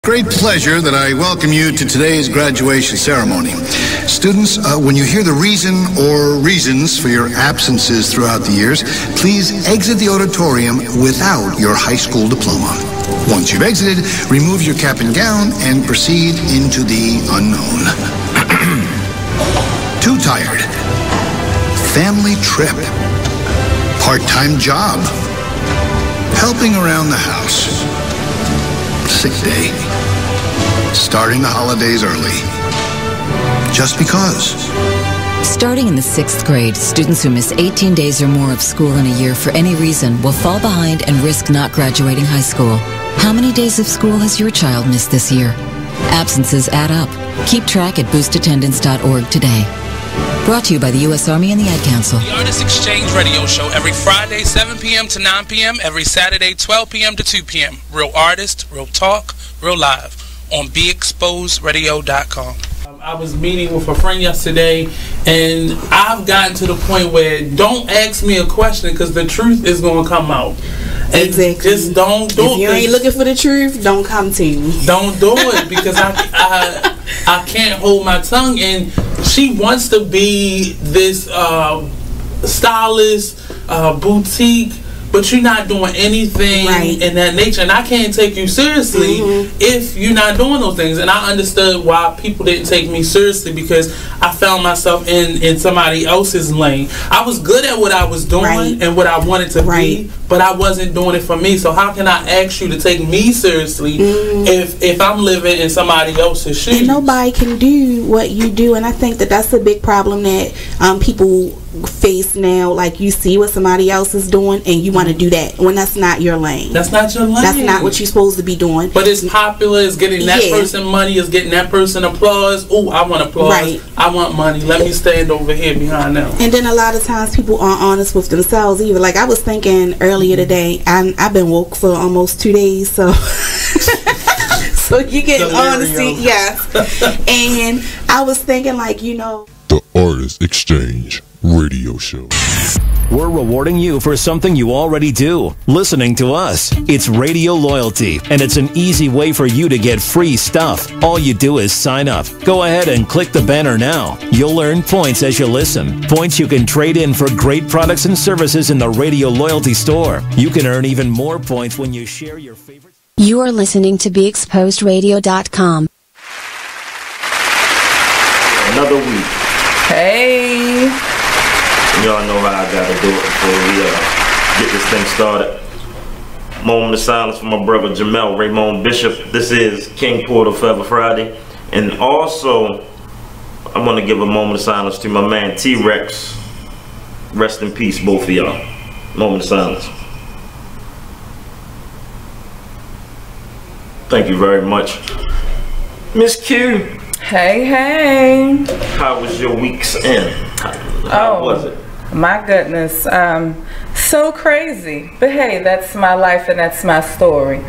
Great pleasure that I welcome you to today's graduation ceremony. Students, when you hear the reason or reasons for your absences throughout the years, please exit the auditorium without your high school diploma. Once you've exited, remove your cap and gown and proceed into the unknown. Too tired. Family trip. Part-time job. Helping around the house. Sick day. Starting the holidays early. Just because. Starting in the 6th grade, students who miss 18 days or more of school in a year for any reason will fall behind and risk not graduating high school. How many days of school has your child missed this year? Absences add up. Keep track at boostattendance.org today. Brought to you by the U.S. Army and the Ad Council. The Artist Exchange Radio Show every Friday, 7 p.m. to 9 p.m. Every Saturday, 12 p.m. to 2 p.m. Real artist, real talk, real live on BeExposedRadio.com. I was meeting with a friend yesterday, and I've gotten to the point where don't ask me a question because the truth is going to come out. And exactly. Just don't do it. If you ain't looking for the truth, don't come to me. Don't do it because I can't hold my tongue. And she wants to be this stylist, boutique, but you're not doing anything in that nature, and I can't take you seriously if you're not doing those things. And I understood why people didn't take me seriously because I found myself in somebody else's lane. I was good at what I was doing and what I wanted to be, but I wasn't doing it for me. So how can I ask you to take me seriously if I'm living in somebody else's shoes? And nobody can do what you do, and I think that that's a big problem that people face now. Like, you see what somebody else is doing and you want to do that when that's not your lane. That's not your lane. That's not what you're supposed to be doing. But it's popular, it's getting that person money, it's getting that person applause. Oh, I want applause. I want money. Let me stand over here behind them. And then a lot of times people aren't honest with themselves either. Like, I was thinking earlier today, I've been woke for almost 2 days, so so you get honesty, and I was thinking, like, you know, the Artist Exchange Radio Show. We're rewarding you for something you already do, listening to us. It's radio loyalty, and it's an easy way for you to get free stuff. All you do is sign up. Go ahead and click the banner now. You'll earn points as you listen. Points you can trade in for great products and services in the Radio Loyalty Store. You can earn even more points when you share your favorite. You are listening to BeExposedRadio.com. Another week. Hey. Y'all know how I gotta do it before we get this thing started. Moment of silence for my brother Jamel Raymond Bishop. This is King Porter Forever Friday. And also, I want to give a moment of silence to my man T-Rex. Rest in peace, both of y'all. Moment of silence. Thank you very much. Miss Q. Hey, hey. How was your week's end? How was it? My goodness. So crazy. But hey, that's my life and that's my story.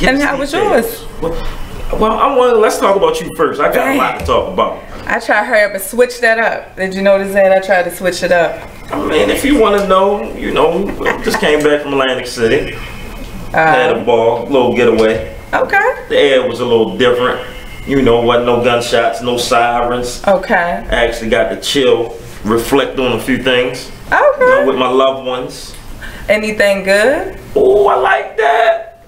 And how was yours? Well, let's talk about you first. I got a lot to talk about. I try to hurry up and switch that up. Did you notice that? I tried to switch it up. I mean, if you want to know, you know, just came back from Atlantic City. Had a ball, little getaway. Okay. The air was a little different. You know, wasn't no gunshots, no sirens. Okay. I actually got to chill, reflect on a few things. Okay. You know, with my loved ones. Anything good? Oh, I like that.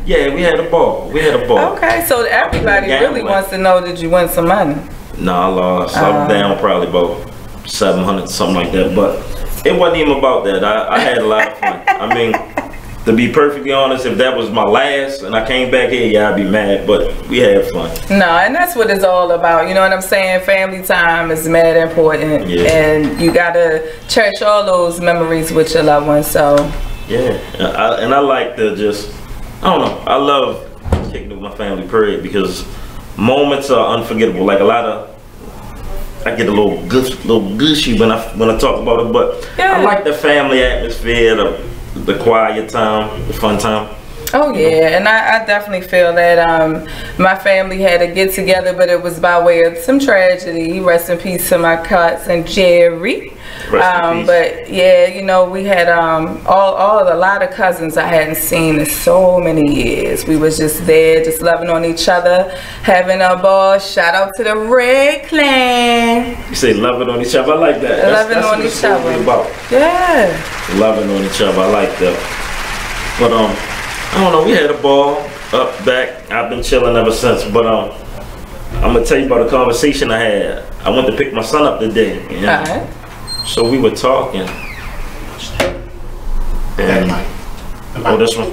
Yeah, we had a ball. Okay, so everybody really wants to know, did you win some money? No, I lost. I'm down probably about 700, something like that. But it wasn't even about that. I had a lot of fun. I mean, to be perfectly honest, if that was my last and I came back here, yeah, I'd be mad, but we had fun. No, and that's what it's all about. You know what I'm saying? Family time is mad important. Yeah. And you got to cherish all those memories with your loved ones, so. Yeah, and I like to just, I don't know, I love kicking with my family, period, because moments are unforgettable. Like I get a little gushy when I talk about it, but I like the family atmosphere, the quiet time, the fun time. Oh yeah, and I definitely feel that my family had a get together, but it was by way of some tragedy. Rest in peace to my cousin Jerry. But yeah, you know, we had a lot of cousins I hadn't seen in so many years. We was just there, just loving on each other, having a ball. Shout out to the Red Clan. You say loving on each other. I like that. Loving on each other. About. Yeah. Loving on each other. I like that. But I don't know. We had a ball up back. I've been chilling ever since. But I'm gonna tell you about a conversation I had. I went to pick my son up today. You know? All right. So we were talking, and oh, this one.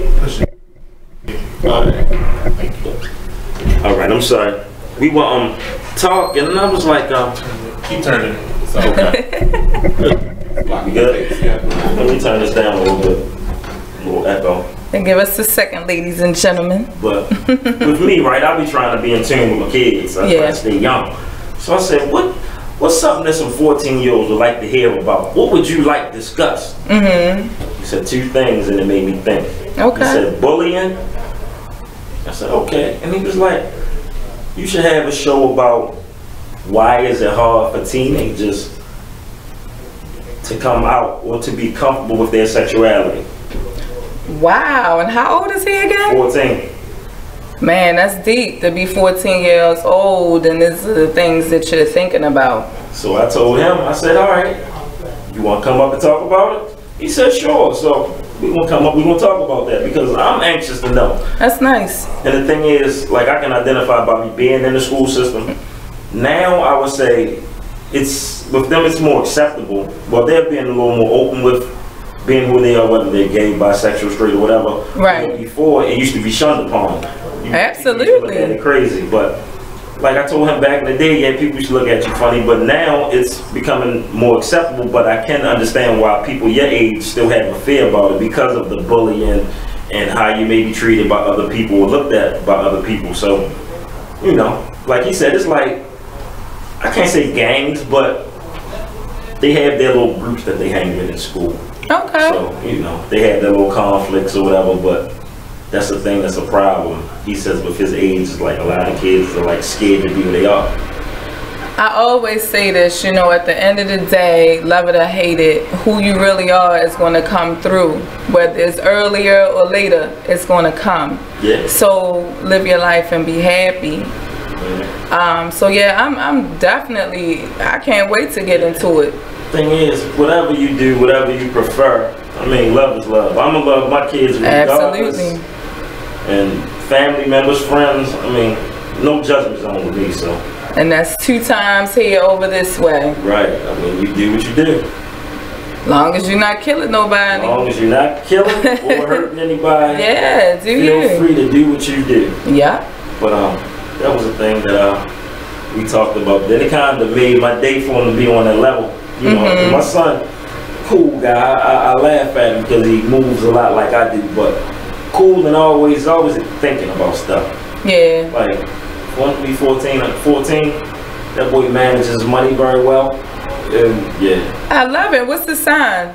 All right, I'm sorry. We were talking, and I was like, keep turning. Okay. You good? Let me turn this down a little bit. A little echo. And give us a second, ladies and gentlemen. But with me, right, I be trying to be in tune with my kids. I try to stay young. So I said, What's something that some 14-year-olds would like to hear about? What would you like to discuss? He said 2 things, and it made me think. Okay. He said bullying. I said, okay. And he was like, you should have a show about why is it hard for teenagers to come out or to be comfortable with their sexuality. Wow. And how old is he again? 14. Man, that's deep to be 14 years old, and this are the things that you're thinking about. So I told him, I said, all right, you want to come up and talk about it? He said, sure. So we're going to come up, we're going to talk about that because I'm anxious to know. That's nice. And the thing is, like, I can identify by me being in the school system. Now I would say with them it's more acceptable. Well, they're being a little more open with being who they are, whether they're gay, bisexual, straight, or whatever. Right. Before, it used to be shunned upon. Absolutely. It's crazy, but like I told him back in the day, yeah, people used to look at you funny, but now it's becoming more acceptable. But I can understand why people your age still have a fear about it because of the bullying and how you may be treated by other people or looked at by other people. So, you know, like he said, it's like, I can't say gangs, but they have their little groups that they hang with in school. Okay. So, you know, they have their little conflicts or whatever, but that's the thing that's a problem. He says with his age, like a lot of kids are like scared to be who they are. I always say this, you know, at the end of the day, love it or hate it, who you really are is going to come through. Whether it's earlier or later, it's going to come. Yeah. So live your life and be happy. So yeah, I'm definitely, I can't wait to get into it. Thing is, whatever you do, whatever you prefer, I mean, love is love. I'm gonna love my kids regardless. Absolutely. And family members, friends, I mean, no judgment zone with me, so. And that's 2 times here over this way. Right, I mean, you do what you do. Long as you're not killing nobody. Long as you're not killing or hurting anybody. Yeah, feel free to do what you do. Yeah. But that was the thing that we talked about. Then it kind of made my day for him to be on that level. You know, my son, cool guy. I laugh at him because he moves a lot like I do, but cool and always thinking about stuff. Yeah. Like, want to be 14, that boy manages his money very well. And yeah. I love it. What's the sign?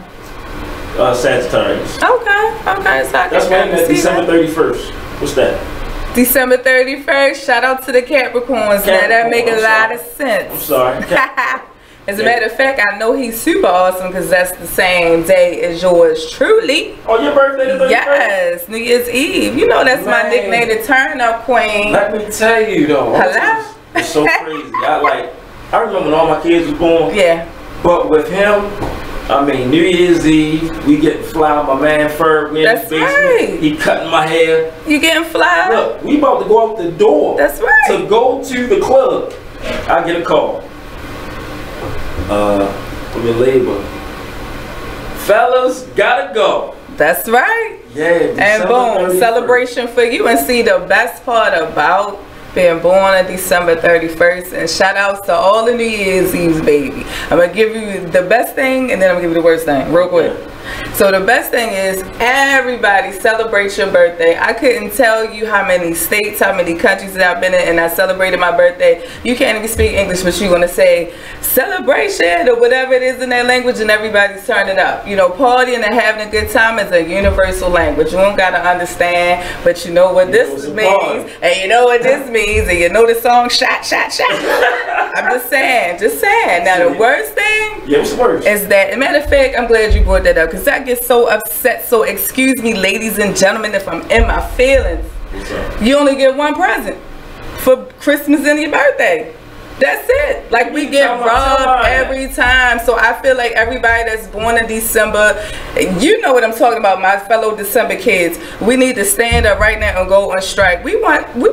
Sagittarius. Okay. So that's why I'm December 31st. What's that? December 31st. Shout out to the Capricorns. Now that make a lot of sense. I'm sorry. As a matter of fact, I know he's super awesome because that's the same day as yours truly. Oh, your birthday the 31st? Yes, New Year's Eve. You know that's my nickname, the Turn Up Queen. Let me tell you though. Hello? It's so crazy. I remember when all my kids was born. Yeah. But with him, I mean, New Year's Eve, we get fly. My man Ferg, we in the basement. Right. He cutting my hair. You getting fly? Look, we about to go out the door. That's right. To go to the club. I get a call. From your labor. Fellas, gotta go. That's right. Yeah. And boom, 31st. Celebration for you. And see, the best part about being born on December 31st, and shout outs to all the New Year's Eve, baby. I'm gonna give you the best thing, and then I'm gonna give you the worst thing, real quick. So the best thing is everybody celebrate your birthday. I couldn't tell you how many states, how many countries that I've been in, and I celebrated my birthday. You can't even speak English, but you're gonna say celebration or whatever it is in their language, and everybody's turning up. You know, partying and having a good time is a universal language. You don't gotta understand, but you know what this means, and you know what this means, and you know the song "Shot, Shot, Shot." I'm just saying. Now the worst thing is that, matter of fact, I'm glad you brought that up, because I get so upset. So excuse me, ladies and gentlemen, if I'm in my feelings. You only get one present for Christmas and your birthday. That's it. Like, we get robbed every time. So I feel like everybody that's born in December, you know what I'm talking about, my fellow December kids. We need to stand up right now and go on strike. We want 2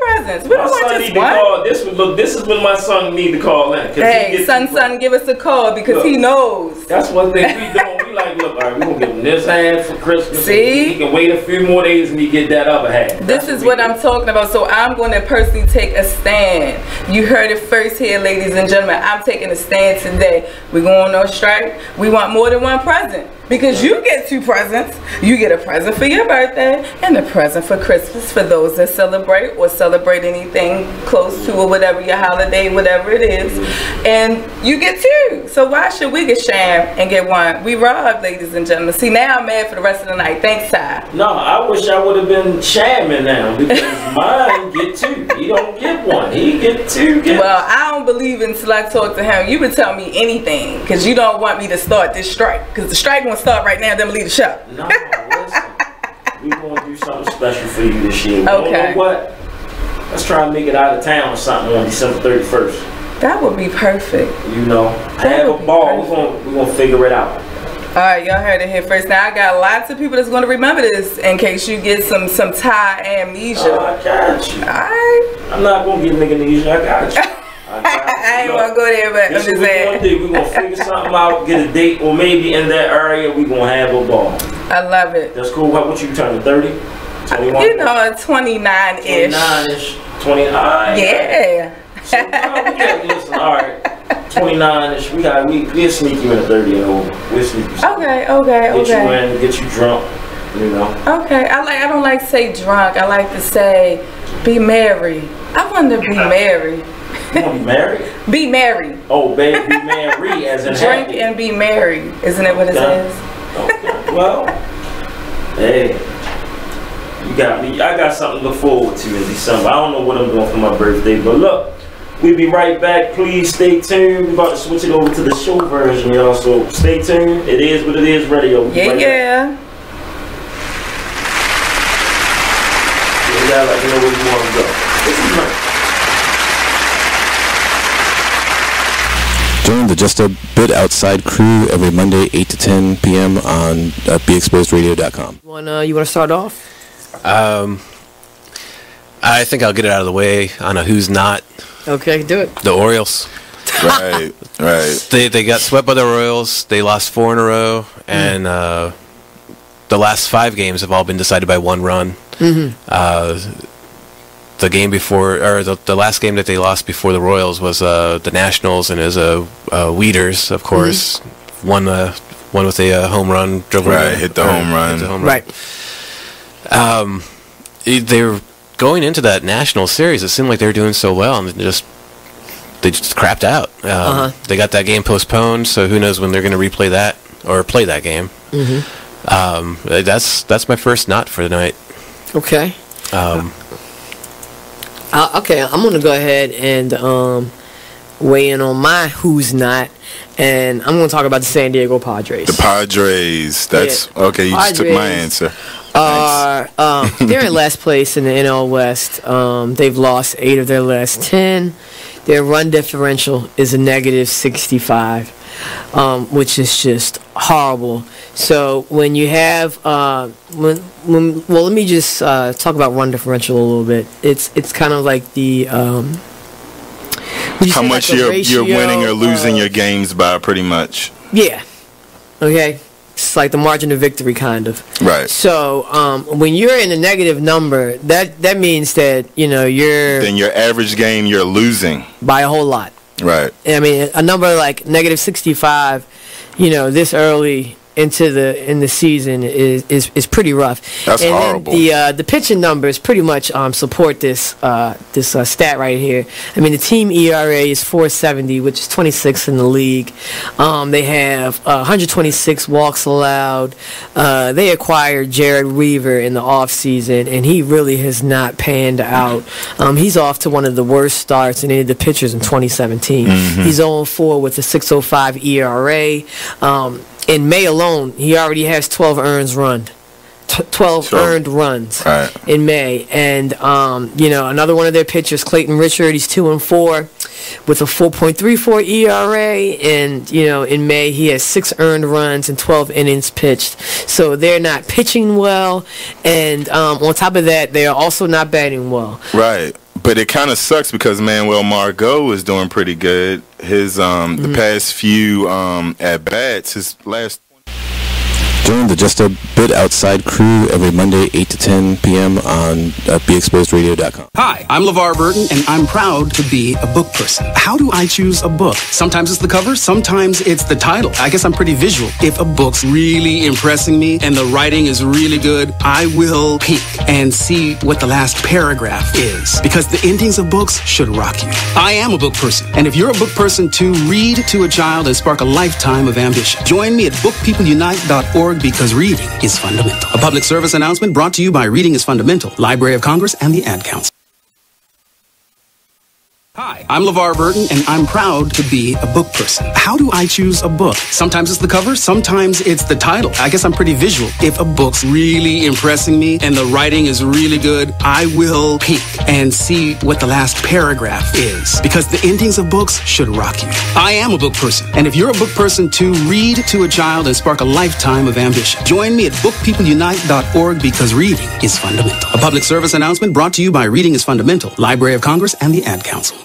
presents. We don't want just one. This is when my son need to call in. Hey, son, give us a call, because he knows. That's one thing we doing. We like, look, all right, we're going to give him this half for Christmas. See? He can wait a few more days and he get that other half. This is what I'm talking about. So I'm going to personally take a stand. You heard it first here, ladies and gentlemen. I'm taking a stand today. We're going on strike. We want more than one present, because you get 2 presents. You get a present for your birthday and a present for Christmas for those that celebrate or celebrate anything close to or whatever your holiday, whatever it is. And you get 2. So why should we get shamed and get 1? We robbed, ladies and gentlemen. See, now I'm mad for the rest of the night. Thanks, Ty. No, I wish I would have been shamming now, because mine get 2. He don't get 1. He get 2 gifts. Well, I don't believe until I talk to him. You would tell me anything, because you don't want me to start this strike, because the strike won't start right now, then leave the show. No, listen. We're going to do something special for you this year. Okay. You know what? Let's try and make it out of town or something on December 31st. That would be perfect. You know, have a ball. We're going to figure it out. All right, y'all heard it here first. Now, I got lots of people that's going to remember this in case you get some Thai amnesia. Oh, I got you. All right. I'm not going to get nigga amnesia. I got you. I ain't want to go there, but I'm just saying. We're going to figure something out, get a date, or maybe in that area we're going to have a ball. I love it. That's cool. What you turning, 30? 21? You know, 29-ish. 29-ish. 20. All right. Yeah. So, listen, all right. 29-ish. We'll sneak you in a 30 and over. We'll sneak you. Okay. Get you in, get you drunk, you know. Okay. I don't like to say drunk. I like to say be merry. I want to be merry. You want to be married? Be merry. Oh, baby, be merry as in drink happy. And be merry. Isn't it what it says? Okay. Well, hey, you got me. I got something to look forward to in December. I don't know what I'm doing for my birthday, but look, we'll be right back. Please stay tuned. We're about to switch it over to the show version, y'all. So stay tuned. It is what it is. Radio. We'll yeah. You gotta let me know where you want to go. This is nice. Join the Just a Bit Outside crew every Monday, 8 to 10 p.m. on BeExposedRadio.com. You want to start off? I think I'll get it out of the way on a who's not. Okay, do it. The Orioles. Right. They got swept by the Royals. They lost 4 in a row, and the last 5 games have all been decided by 1 run. Mm-hmm. The game before, or the last game that they lost before the Royals was the Nationals, and it was Weeders, of course, won with a home run. Hit the home run. Right. They were going into that National series. It seemed like they were doing so well, and they just crapped out. They got that game postponed, so who knows when they're going to replay that or play that game. Mm-hmm. That's my first not for the night. Okay. Okay, I'm going to go ahead and weigh in on my who's not, and I'm going to talk about the San Diego Padres. The Padres. That's okay. You Padres just took my answer. They're in last place in the NL West. They've lost 8 of their last 10. Their run differential is a negative 65, which is just horrible. So when you have well, let me just talk about run differential a little bit. It's kind of like the how much you're winning or losing your games by, pretty much. Yeah. Okay. It's like the margin of victory, kind of. Right. So when you're in a negative number, that means that you're. Then your average game you're losing by a whole lot. Right. I mean, a number like negative 65, this early in the season is pretty rough. That's horrible. The pitching numbers pretty much support this stat right here. I mean, the team ERA is 4.70, which is 26th in the league. They have 126 walks allowed. They acquired Jared Weaver in the offseason, and he really has not panned out. He's off to one of the worst starts in any of the pitchers in 2017. He's 0-4 with a 6.05 ERA. In May alone, he already has 12 earned runs in May. And, another one of their pitchers, Clayton Richard, he's 2-4 with a 4.34 ERA. And, in May, he has 6 earned runs and 12 innings pitched. So they're not pitching well. And on top of that, they are also not batting well. Right. But it kind of sucks because Manuel Margot is doing pretty good. His the past few at bats, his last. Join the Just a Bit Outside crew every Monday, 8 to 10 p.m. on BeExposedRadio.com. Hi, I'm LeVar Burton, and I'm proud to be a book person. How do I choose a book? Sometimes it's the cover, sometimes it's the title. I guess I'm pretty visual. If a book's really impressing me and the writing is really good, I will peek and see what the last paragraph is, because the endings of books should rock you. I am a book person, and if you're a book person too, read to a child and spark a lifetime of ambition. Join me at bookpeopleunite.org, because reading is fundamental. A public service announcement brought to you by Reading is Fundamental, Library of Congress, and the Ad Council. Hi, I'm LeVar Burton, and I'm proud to be a book person. How do I choose a book? Sometimes it's the cover, sometimes it's the title. I guess I'm pretty visual. If a book's really impressing me and the writing is really good, I will peek and see what the last paragraph is, because the endings of books should rock you. I am a book person, and if you're a book person too, read to a child and spark a lifetime of ambition. Join me at bookpeopleunite.org, because reading is fundamental. A public service announcement brought to you by Reading is Fundamental, Library of Congress, and the Ad Council.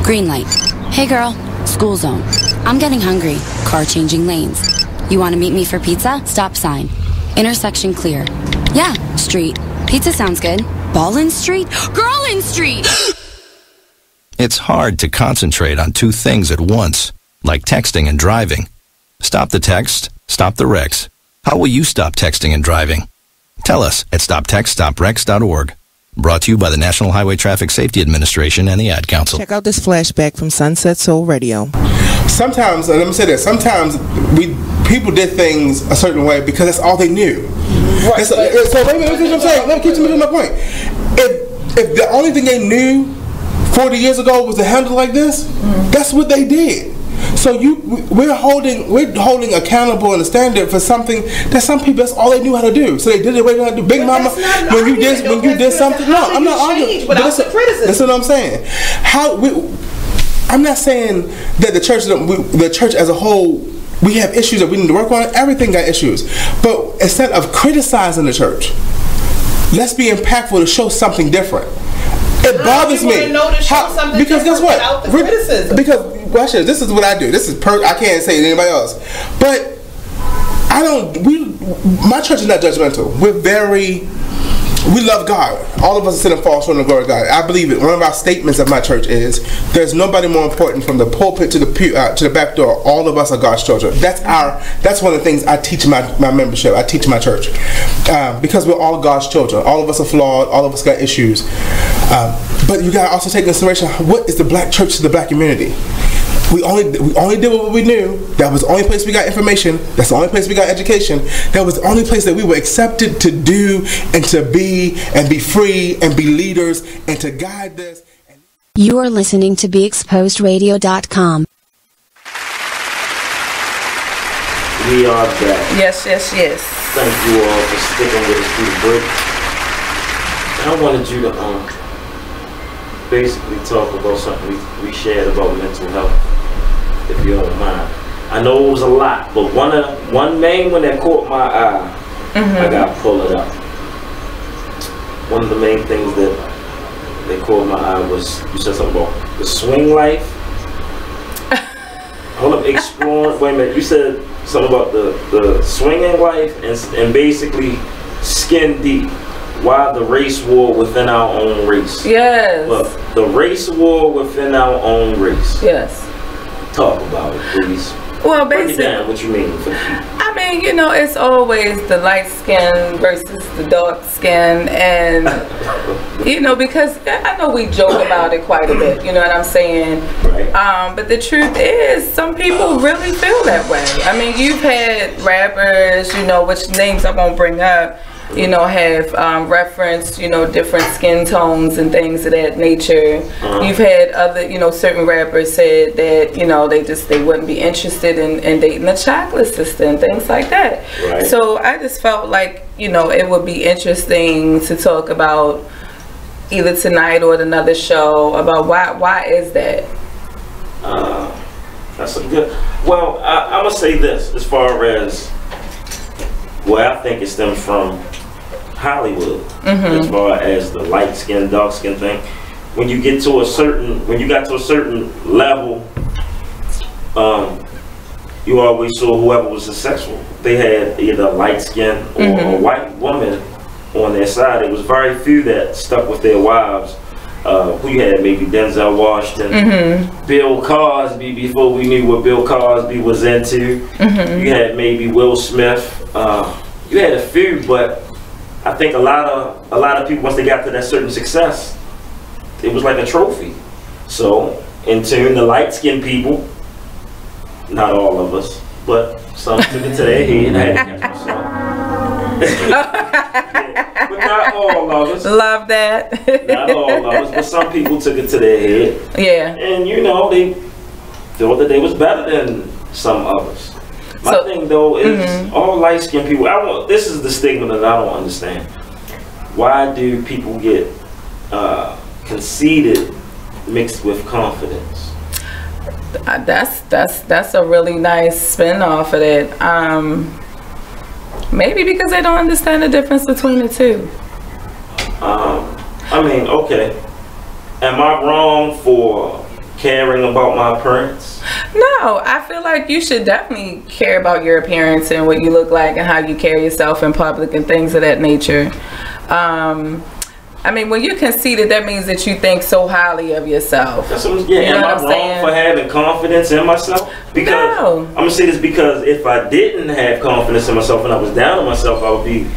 Green light. Hey girl, school zone. I'm getting hungry. Car changing lanes. You want to meet me for pizza? Stop sign. Intersection clear. Yeah, street. Pizza sounds good. Ballin Street? Girlin Street! It's hard to concentrate on two things at once, like texting and driving. Stop the text, stop the wrecks. How will you stop texting and driving? Tell us at stoptextstopwrecks.org. Brought to you by the National Highway Traffic Safety Administration and the Ad Council. Check out this flashback from Sunset Soul Radio. Sometimes, let me say this, sometimes people did things a certain way because that's all they knew. Right. So let me what I'm saying. Let me keep moving my point. If the only thing they knew 40 years ago was to handle like this, that's what they did. So we're holding accountable and a standard for something that some people, that's all they knew how to do. So they did it way they do. Big Mama, when you did something, no, I'm not arguing. That's what I'm saying. I'm not saying that the church as a whole, we have issues that we need to work on. Everything got issues, but instead of criticizing the church, let's be impactful to show something different. It bothers me because guess what? Because watch this. This is what I do. This is I can't say it to anybody else, but my church is not judgmental. We love God. All of us are sitting fall short of the glory of God. I believe it. One of our statements of my church is, there's nobody more important from the pulpit to the pew, to the back door. All of us are God's children. That's one of the things I teach my membership. I teach my church. Because we're all God's children. All of us are flawed. All of us got issues. But you got to also take into consideration, what is the black church to the black community? We only did what we knew. That was the only place we got information. That's the only place we got education. That was the only place that we were accepted to do and to be and be free and be leaders and to guide this. You are listening to BeExposedRadio.com. We are back. Yes. Thank you all for sticking with us through the break. I wanted you to basically talk about something we shared about mental health, if you don't mind. I know it was a lot, but one main one that caught my eye, I gotta pull it up. One of the main things that caught my eye was, you said something about the swing life. Hold up, exploring. Wait a minute, you said something about the swinging life and basically skin deep. Why the race war within our own race? Yes. Look, the race war within our own race. Yes. Talk about it, please. Well, Break basically, it down, what you mean? I mean, you know, it's always the light skin versus the dark skin, and you know, because I know we joke about it quite a bit. You know what I'm saying? Right. But the truth is, some people really feel that way. I mean, you've had rappers, you know, which names I won't bring up, you know, have referenced, you know, different skin tones and things of that nature. You've had other, you know, certain rappers said that, you know, they wouldn't be interested in dating a chocolate sister and things like that. Right. So I just felt like, you know, it would be interesting to talk about either tonight or at another show about why is that? That's a good. Well, I'm gonna say this as far as I think it stems from Hollywood, as far as the light skin, dark skin thing. When you got to a certain level, you always saw whoever was successful. They had either a light skin or a white woman on their side. It was very few that stuck with their wives. Who you had? Maybe Denzel Washington, Bill Cosby, before we knew what Bill Cosby was into. You had maybe Will Smith. You had a few, but I think a lot of people, once they got to that certain success, it was like a trophy. So, in turn, the light-skinned people, not all of us, but some took it to their head. I had to catch myself. Yeah, but not all of us. Love that. Not all of us, but some people took it to their head. Yeah. And you know, they thought that they was better than some others. My thing though is all light-skinned people. This is the stigma that I don't understand. Why do people get conceited mixed with confidence? That's a really nice spin off of it. Maybe because they don't understand the difference between the two. I mean, okay. Am I wrong for caring about my appearance? No, I feel like you should definitely care about your appearance and what you look like and how you carry yourself in public and things of that nature. I mean, when you're conceited, that means that you think so highly of yourself. That's what, yeah, you know am I wrong for having confidence in myself? Because no. I'm gonna say this because if I didn't have confidence in myself and I was down on myself, I would be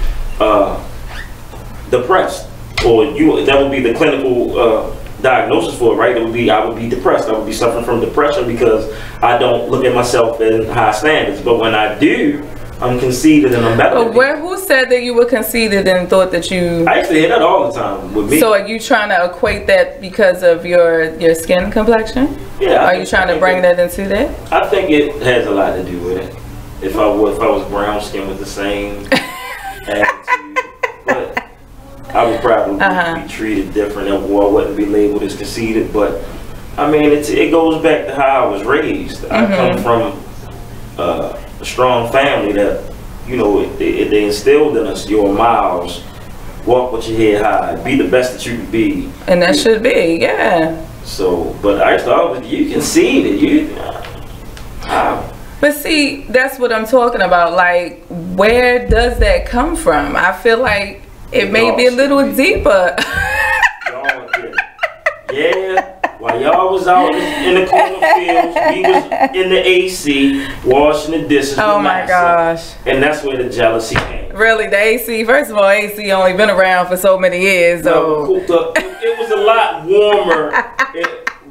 depressed, or that would be the clinical diagnosis for it, right? It would be I would be depressed. I would be suffering from depression because I don't look at myself in high standards. But when I do, I'm conceited and I'm better. But who said that you were conceited and thought that you? I actually hear that all the time with me. So are you trying to equate that because of your skin complexion? Yeah. Are you trying to bring that into that? I think it has a lot to do with it. If I was brown skin with the same attitude, but I would probably be treated different and I wouldn't be labeled as conceited. But I mean, it goes back to how I was raised. I come from a strong family that, you know, they instilled in us your miles, walk with your head high, be the best that you can be. And that should be, yeah. So, but I thought you conceited, But see, that's what I'm talking about. Like, where does that come from? I feel like it may be a little deeper. Yeah. While y'all was out in the cornfields, we was in the AC washing the dishes. Oh my gosh! And that's where the jealousy came. Really, the AC? First of all, AC only been around for so many years, so it was a lot warmer.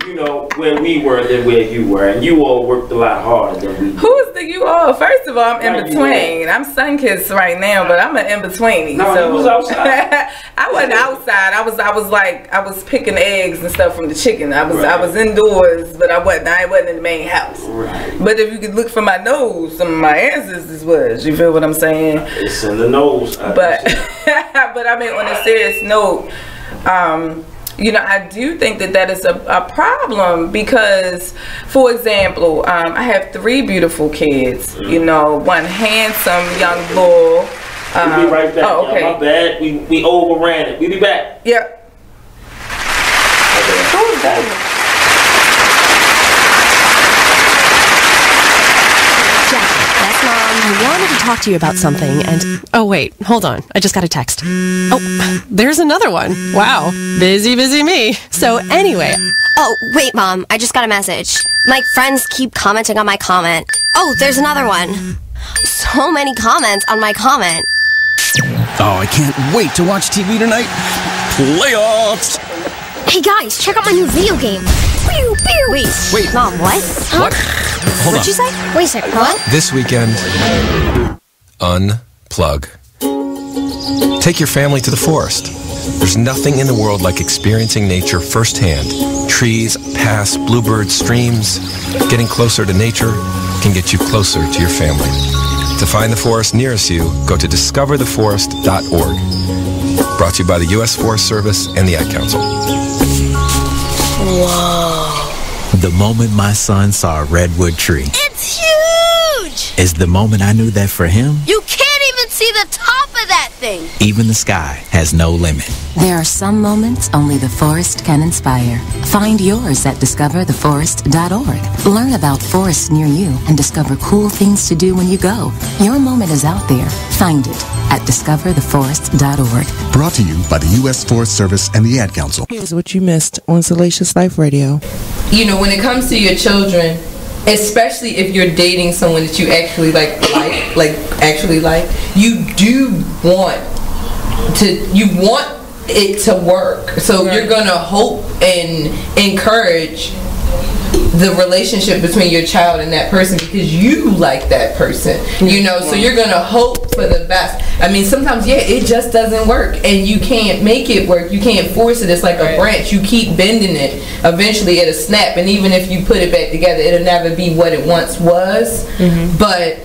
You know, where we were than where you were, and you all worked a lot harder than we did. Who's the you all? First of all, I'm in between. I'm sun-kissed right now, but I'm an in-betweenie. No, so. you was outside. I wasn't outside. I was picking eggs and stuff from the chicken. I was indoors, but I wasn't in the main house. Right. But if you could look from my nose, some of my ancestors was. You feel what I'm saying? It's in the nose. But but I mean, on a serious note, you know, I do think that is a problem because, for example, I have 3 beautiful kids. You know, one handsome young bull. We'll be right back. Oh, okay. My bad. We overran it. We'll be back. Yep. Who's that? I wanted to talk to you about something and... Oh, wait. Hold on. I just got a text. Oh, there's another one. Wow. Busy me. So anyway... Oh, wait, Mom. I just got a message. My friends keep commenting on my comment. Oh, there's another one. So many comments on my comment. Oh, I can't wait to watch TV tonight. Playoffs! Hey guys, check out my new video game. Pew, pew. Wait. Mom, what? Huh? What? Hold What'd you say? Wait a second, what? This weekend, unplug. Take your family to the forest. There's nothing in the world like experiencing nature firsthand. Trees, paths, bluebirds, streams. Getting closer to nature can get you closer to your family. To find the forest nearest you, go to discovertheforest.org. Brought to you by the U.S. Forest Service and the Ad Council. Whoa. The moment my son saw a redwood tree. It's huge! Is the moment I knew that for him, You can't even see the top of that thing. even the sky has no limit. There are some moments only the forest can inspire. Find yours at discovertheforest.org. Learn about forests near you and discover cool things to do when you go. Your moment is out there. Find it at discovertheforest.org. Brought to you by the U.S. Forest Service and the Ad Council. Here's what you missed on Salacious Life Radio. You know, when it comes to your children, especially if you're dating someone that you actually like, you do want it to work. So you're gonna hope and encourage the relationship between your child and that person because you like that person, you know. So you're gonna hope for the best. I mean, sometimes it just doesn't work, and you can't make it work. You can't force it. It's like a branch. You keep bending it. Eventually, it'll snap, and even if you put it back together, it'll never be what it once was. But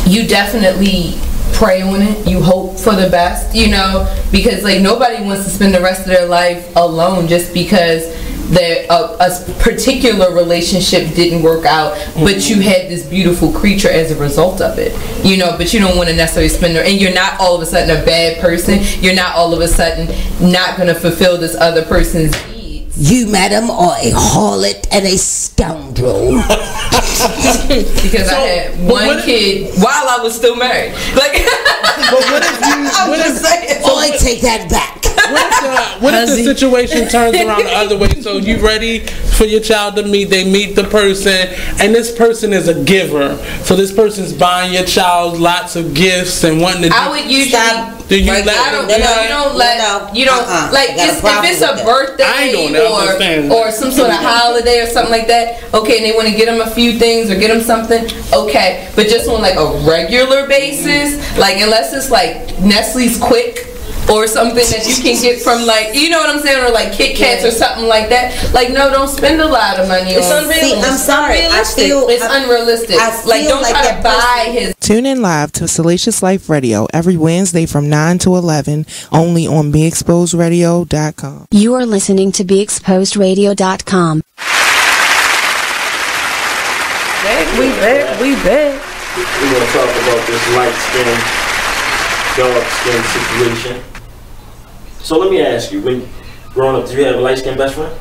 you definitely pray on it. You hope for the best, you know, because like nobody wants to spend the rest of their life alone just because a particular relationship didn't work out, but you had this beautiful creature as a result of it, you know. But you don't want to necessarily spend and you're not all of a sudden a bad person. You're not all of a sudden not going to fulfill this other person's needs. You, madam, are a harlot and a scoundrel. Because I had one kid while I was still married. Like, but what if I take that back. What if the situation turns around the other way? So you ready for your child to meet? They meet the person, and this person is a giver. So this person's buying your child lots of gifts and wanting to. I would usually. If it's a birthday or some sort of holiday or something like that, okay, and they want to get them a few things or get them something, okay, but just on like a regular basis, like unless it's like Nestle's Quick or something that you can get from, like, you know what I'm saying, or like Kit Kats or something like that. Like, no, don't spend a lot of money on. It's unrealistic. I'm sorry. It's unrealistic. Like, don't try to buy his. Tune in live to Salacious Life Radio every Wednesday from 9 to 11, only on BeExposedRadio.com. You are listening to BeExposedRadio.com. We back. We're going to talk about this light-skinned, dark-skinned situation. So let me ask you, when growing up, did you have a light-skinned best friend?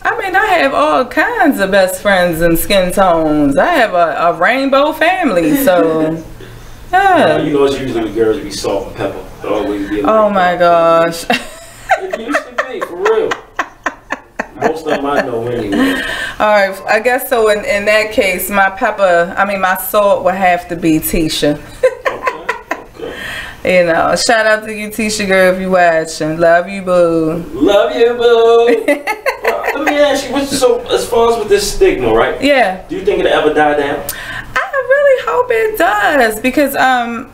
I mean, I have all kinds of best friends and skin tones. I have a rainbow family, so yeah. You know, it's usually the girls that be salt and pepper. They'll always be. Oh my gosh. It used to be, for real. Most of them I know anyway. Alright, I guess so. In that case, my salt would have to be Tisha. Okay. You know, shout out to you, Tisha girl, if you watching. Love you, boo. Love you, boo. Let me ask you, so as far as with this stigma, right? Yeah. Do you think it'll ever die down? I really hope it does, because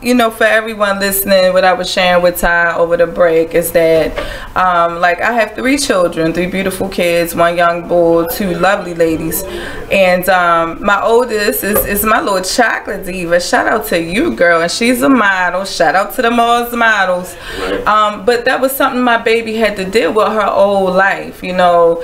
you know, for everyone listening, what I was sharing with Ty over the break is that like, I have 3 children, 3 beautiful kids, 1 young boy, 2 lovely ladies, and my oldest is my little chocolate diva. Shout out to you, girl, and she's a model. Shout out to the Mars models. Right. But that was something my baby had to deal with her whole life, you know.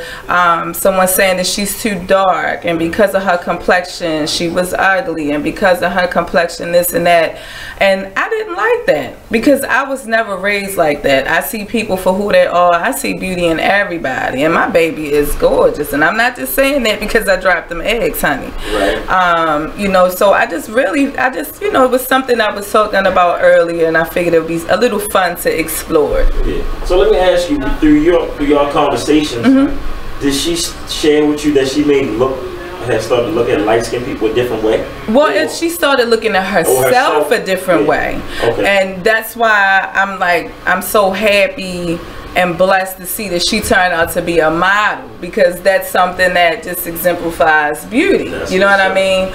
Someone saying that she's too dark, and because of her complexion she was ugly, and because of her complexion this and that, and I didn't like that because I was never raised like that. I see people for who they are. I see beauty in everybody, and my baby is gorgeous, and I'm not just saying that because I dropped them eggs, honey. Right. You know, so I just you know, it was something I was talking about earlier, and I figured it would be a little fun to explore. Yeah. So let me ask you, through your conversations, did she share with you that she may look has started to look at light-skinned people a different way? Well, she started looking at herself a different way. Okay. And that's why I'm so happy and blessed to see that she turned out to be a model, because that's something that just exemplifies beauty. You know what I mean?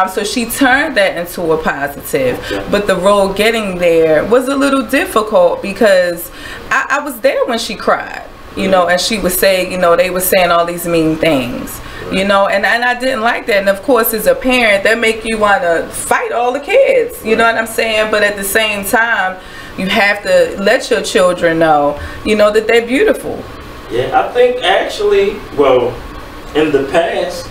So she turned that into a positive. But the road getting there was a little difficult because I was there when she cried, you know, and she was saying, you know, they were saying all these mean things, you know, and I didn't like that. And of course, as a parent, that make you want to fight all the kids, you know what I'm saying? But at the same time, you have to let your children know, you know, that they're beautiful. Yeah, I think actually, well, in the past,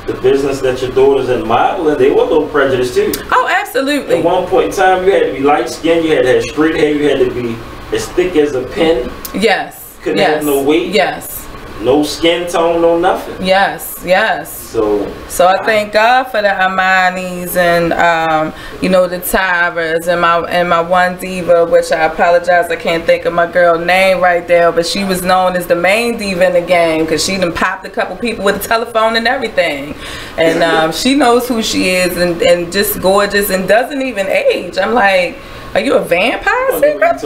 the business that your daughter's in modeling, they were a little prejudiced too. Oh, absolutely. At one point in time, you had to be light-skinned, you had to have straight hair, you had to be as thick as a pin. Yes. Couldn't have no weight. Yes. No skin tone, no nothing. Yes, yes. So I thank God for the Armanis and you know, the Tyras and my one diva, which I apologize, I can't think of my girl name right there, but she was known as the main diva in the game because she done popped a couple people with a telephone and everything, and she knows who she is and just gorgeous and doesn't even age. I'm like, are you a vampire, Secret?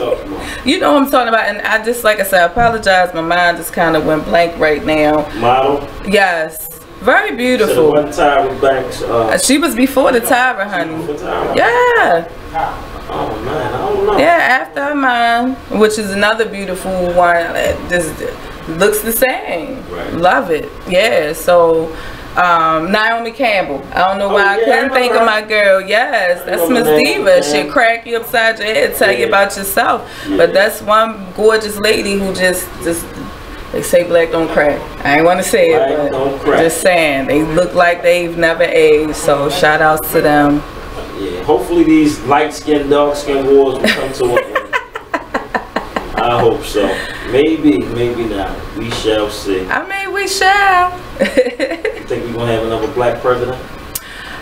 You know what I'm talking about. And I just, like I said, I apologize. My mind just kind of went blank right now. Model? Yes. Very beautiful. So the one Tyra Banks. She was before the Tyra, honey. Yeah. Oh, man. I don't know. Yeah, after mine, which is another beautiful one that just looks the same. Right. Love it. Yeah, so... Naomi Campbell. I don't know why I couldn't think of my girl. Yes, that's Miss Diva. She'll crack you upside your head, tell you about yourself. But that's one gorgeous lady who just they say black don't crack. I ain't want to say it, but just saying they look like they've never aged. So shout outs to them. Yeah, hopefully these light-skinned, dark-skinned wars will come to an end. I hope so. Maybe, maybe not. We shall see. I mean, we shall. You think we're going to have another black president?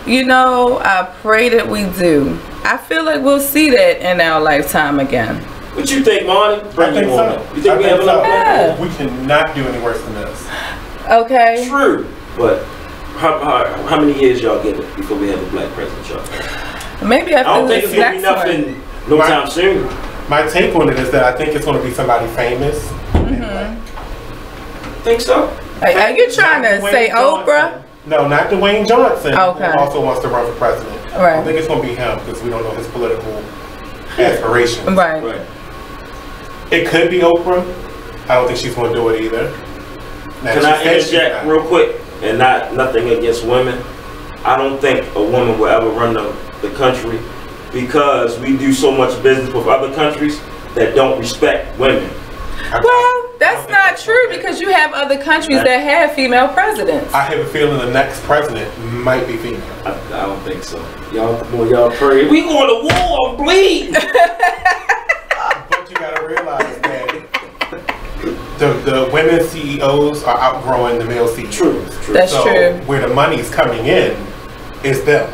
You know, I pray that we do. I feel like we'll see that in our lifetime again. What you think, Marty? I think so. You think we have another black president? We cannot do any worse than this. Okay. True. But how many years y'all give it before we have a black president, y'all? Maybe after this next one. I don't think it's going to be nothing no time soon. My take on it is that I think it's going to be somebody famous. Think so? Are you trying to say Oprah? No, not Dwayne Johnson. Okay. Who also wants to run for president. Right. I think it's going to be him because we don't know his political aspirations. Right. It could be Oprah. I don't think she's going to do it either. Now, can I interject real quick? And nothing against women. I don't think a woman will ever run the country because we do so much business with other countries that don't respect women. Well, that's not true because you have other countries that have female presidents. I have a feeling the next president might be female. I don't think so. Y'all pray. We going to war, bleed. But you gotta realize that the women CEOs are outgrowing the male CEOs. True. That's true. Where the money's coming in is them.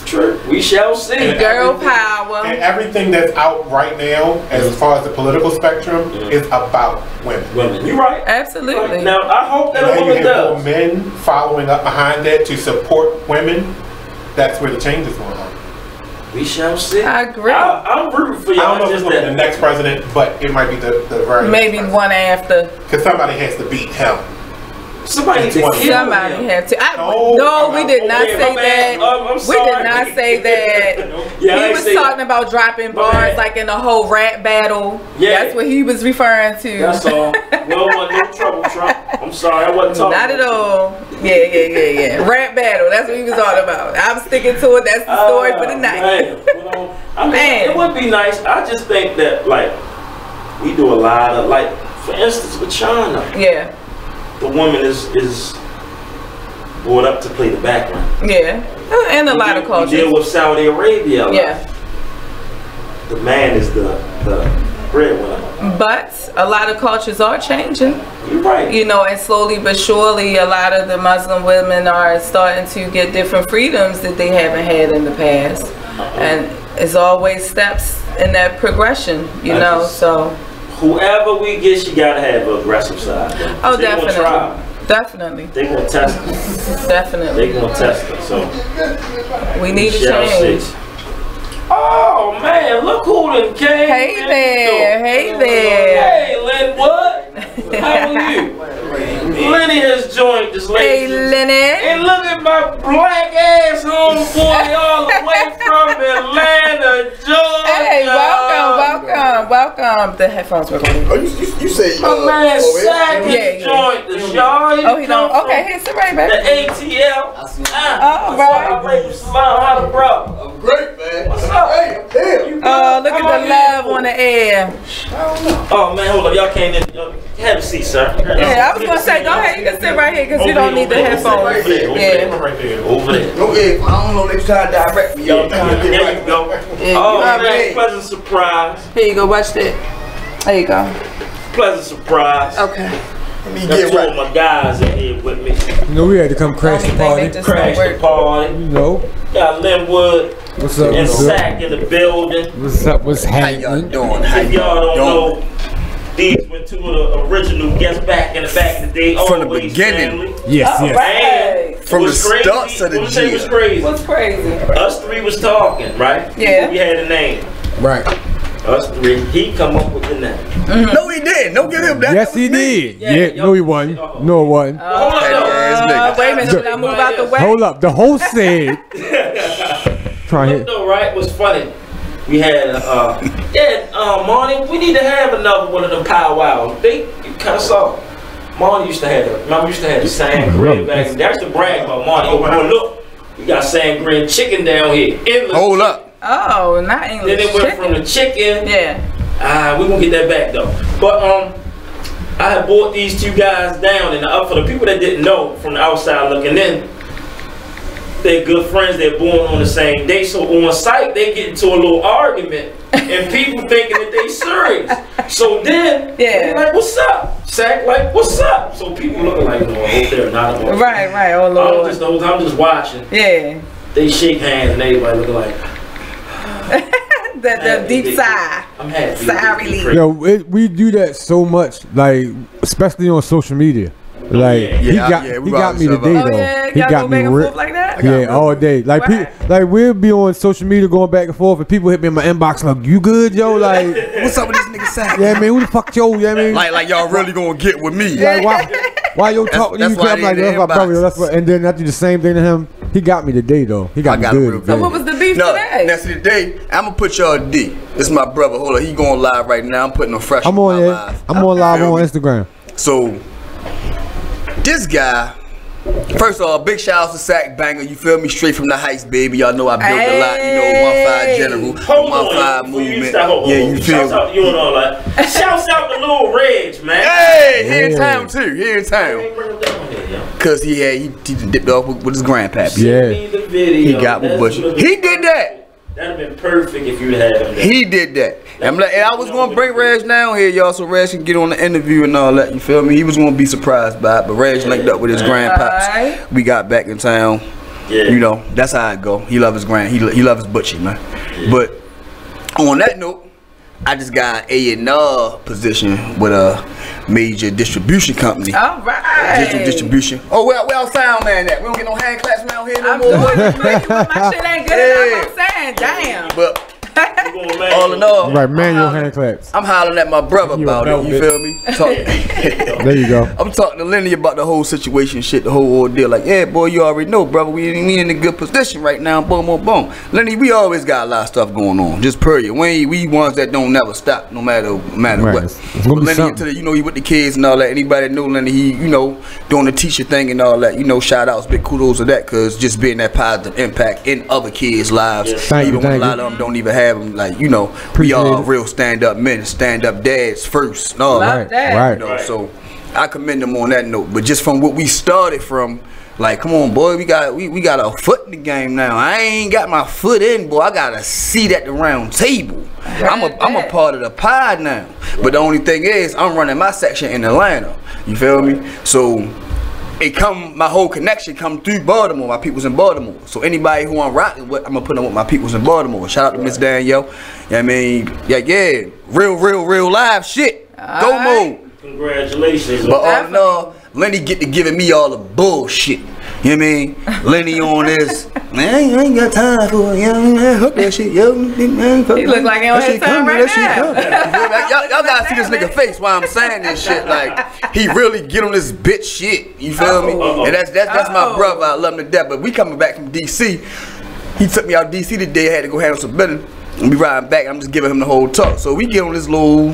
True. We shall see. Girl power. And everything that's out right now, as far as the political spectrum, is about women. You're right. Absolutely. Now, I hope that a woman does. Men following up behind that to support women, that's where the change is going on. We shall see. I agree. I'm rooting for y'all. I don't know if it's going to be the next president, but it might be the very maybe one after. Because somebody has to beat him. Somebody had to. No, we did not say that. We did not say that. He was talking about dropping bars like in the whole rap battle. Yeah. That's what he was referring to. That's all. No trouble, Trump. I'm sorry, I wasn't talking. Not at all. Yeah. Rap battle. That's what he was talking about. I'm sticking to it. That's the story for the night. I mean, it would be nice. I just think that, like, we do a lot of, like, for instance, with China. Yeah. The woman is brought up to play the background. Yeah, and a lot of cultures. We deal with Saudi Arabia. Yeah. The man is the breadwinner. But a lot of cultures are changing. You're right. You know, and slowly but surely, a lot of the Muslim women are starting to get different freedoms that they haven't had in the past. And it's always steps in that progression, you know, so. Whoever we get, she gotta have an aggressive side. Oh, definitely. Definitely. They gonna test it. Definitely. They gonna test it. So we need to shall change. see. Oh man, look who done came. Hey there, hey there. Hey Linwood, how are you? Lenny has joined this lady. Hey Lenny. And look at my black ass homeboy all the way from Atlanta, Georgia. Hey, welcome. The headphones were going. Oh, you say my man Sack has joined the show. Oh, he don't. Okay, here's the right back. The ATL. Oh, right. How the bro? I'm great, man. What's up? Hey, damn. Oh, look at the love on the air. Oh man, hold up, y'all can't. Have a seat, sir. Yeah, I was gonna say, go ahead, you can sit right here because you don't need the headphones. Right there, over there. No, I don't know. They try to direct me. Y'all trying to get there right. you go. Yeah, Oh man, pleasant surprise. Here you go, watch that. There you go. Pleasant surprise. Okay. Let me Got get two right. of my guys in here with me. You know, we had to come crash the party. Crash the party. You know. Got Linwood What's up? and What's up? Sack in the building. What's up? What's happening? How y'all doing? If y'all don't know, these were two of the original guests back in the day. From the Always beginning. family. Yes, All yes. right. From the What's crazy? starts of the What say was year. crazy? What's crazy? Us three was talking, right? Yeah. We had a name. Right. Us three. He come up with the name. No, he did. Don't give him that. Yes, That was he me. did. Yeah, Yeah, no, he wasn't. No, it wasn't. Hold up, though. Wait a minute, should I move out the way? Hold up. The host said. Try Look it. though, right? Was funny. We had Marty, we need to have another one of them powwows. They kind of soft. Marty used to have Mama used to have the sangria back. That's the brag about Marty. Oh, look, we got sangria and chicken down here. Endless. Hold up. Oh, not English. Then it went chicken. from the chicken. Yeah. We gonna get that back though. But I had brought these two guys down, and for the people that didn't know from the outside looking in, they're good friends. They're born on the same day, so on site they get into a little argument, and people thinking that they serious. So then, they like, "What's up?" Sack like, "What's up?" So people looking like, "No, I hope they're not." Right. Oh Lord. I'm just watching. Yeah. They shake hands, and everybody looking like. the deep sigh. I'm happy. Sigh relief. Yo, we do that so much, like especially on social media. Like he got me today though. Yeah, he got me like that? Yeah, all day. Like we'll be on social media going back and forth, and people hit me in my inbox like, "You good, yo?" Like, what's up with this nigga Sack? Yeah, man, who the fuck yo? Yeah, man. Like y'all really gonna get with me? Like why yo talking to you? I'm like, that's my brother. That's what. And then I do the same thing to him. He got me today though. He got me good. So what was the beef today? Now see today, I'm gonna put y'all D. This is my brother. Hold on, he going live right now. I'm putting him fresh. I'm on live. I'm on live on Instagram. So this guy, first of all, big shout out to Sack Banger. You feel me? Straight from the heights, baby. Y'all know I built a lot. You know, 1-5 General, 1-5 movement. Yeah, you feel Shouts out to you and all that. Shouts out to Lil Reg, man. Hey, he in town too. He in town. Cause he dipped off with his grandpappy. Yeah. He got with Butcher. He did that. That'd have been perfect if you had him there. He did that. And I was gonna bring Reg down here, y'all, so Reg can get on the interview and all that. You feel me? He was gonna be surprised by it, but Reg linked up with his grandpops. We got back in town. Yeah. You know, that's how it go. He love his he love his Butchie, man. Yeah. But on that note, I just got A&R position with a major distribution company. All right. Distribution. Oh, where our sound man at? We don't get no hand claps around here no more. My shit ain't good enough. I'm saying, damn. But all in all, right, manual hand claps. I'm hollering at my brother about it. You feel me? There you go. I'm talking to Lenny about the whole situation, shit, the whole ordeal. Like, yeah, boy, you already know, brother. We in a good position right now. Boom, boom, boom. Lenny, we always got a lot of stuff going on. Just period. We ones that don't never stop, no matter right. what. It's gonna be Lenny, something. you know, he with the kids and all that. Anybody that know Lenny, he, you know, doing the teacher thing and all that. You know, shout outs, big kudos to that, cause just being that positive impact in other kids' lives. Thank even you, when a lot of them don't even have them, like, you know, we all real stand-up men, stand-up dads first. And all Love that. Right. You know, so I commend them on that note. But just from what we started from, like, come on, boy, we got a foot in the game now. I ain't got my foot in, boy. I got a seat at the round table. I'm a part of the pod now. But the only thing is, I'm running my section in Atlanta. You feel me? So my whole connection come through Baltimore. My people's in Baltimore. So anybody who I'm rocking with, I'm gonna put them with my people's in Baltimore. Shout out to Miss Danielle. You know what I mean? Yeah. Real live shit. Go mode. Congratulations. But all in all, Lenny get to giving me all the bullshit. You know what I mean? Lenny on this, man, you ain't got time for it. Hook that shit, yo. He look like he don't have time right now. Y'all gotta see this nigga face while I'm saying this shit. Like, he really get on this bitch shit. You feel me? And that's my brother. I love him to death. But we coming back from DC. He took me out DC today. I had to go handle some business. And we riding back. I'm just giving him the whole talk. So we get on this little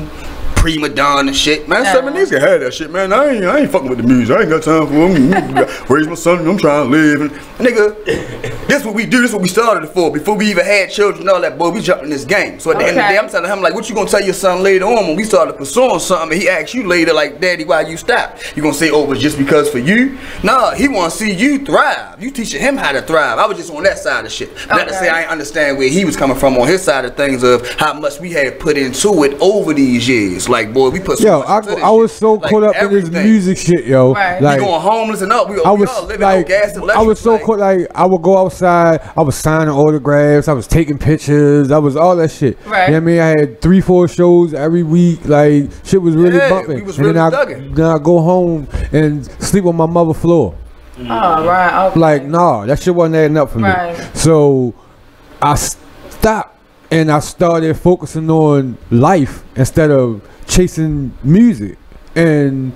prima donna shit, man. Some of these can have that shit, man. I ain't fucking with the music. I ain't got time for them. Raise my son, I'm trying to live. And nigga, this what we do. This what we started it for. Before we even had children and all that, boy, we jumped in this game. So at the end of the day, I'm telling him, like, what you gonna tell your son later on when we started pursuing something and he asks you later, like, Daddy, why you stopped? You gonna say, oh, it was just because for you? Nah, he wanna see you thrive. You teaching him how to thrive. I was just on that side of shit. Not to say I ain't understand where he was coming from on his side of things of how much we had put into it over these years. Like, boy, we put so much into this I was so shit. caught up in this music shit, yo. Right. Like, we going homeless and up. We all living on gas and electric. I was so caught, like, I would go outside, I was signing autographs, I was taking pictures, I was all that shit. Right. You know what I mean? I had 3-4 shows every week, like, shit was really bumping. We was really then I go home and sleep on my mother's floor. Oh, right. Okay. Like, nah, that shit wasn't adding up for me. So I stopped and I started focusing on life instead of chasing music. And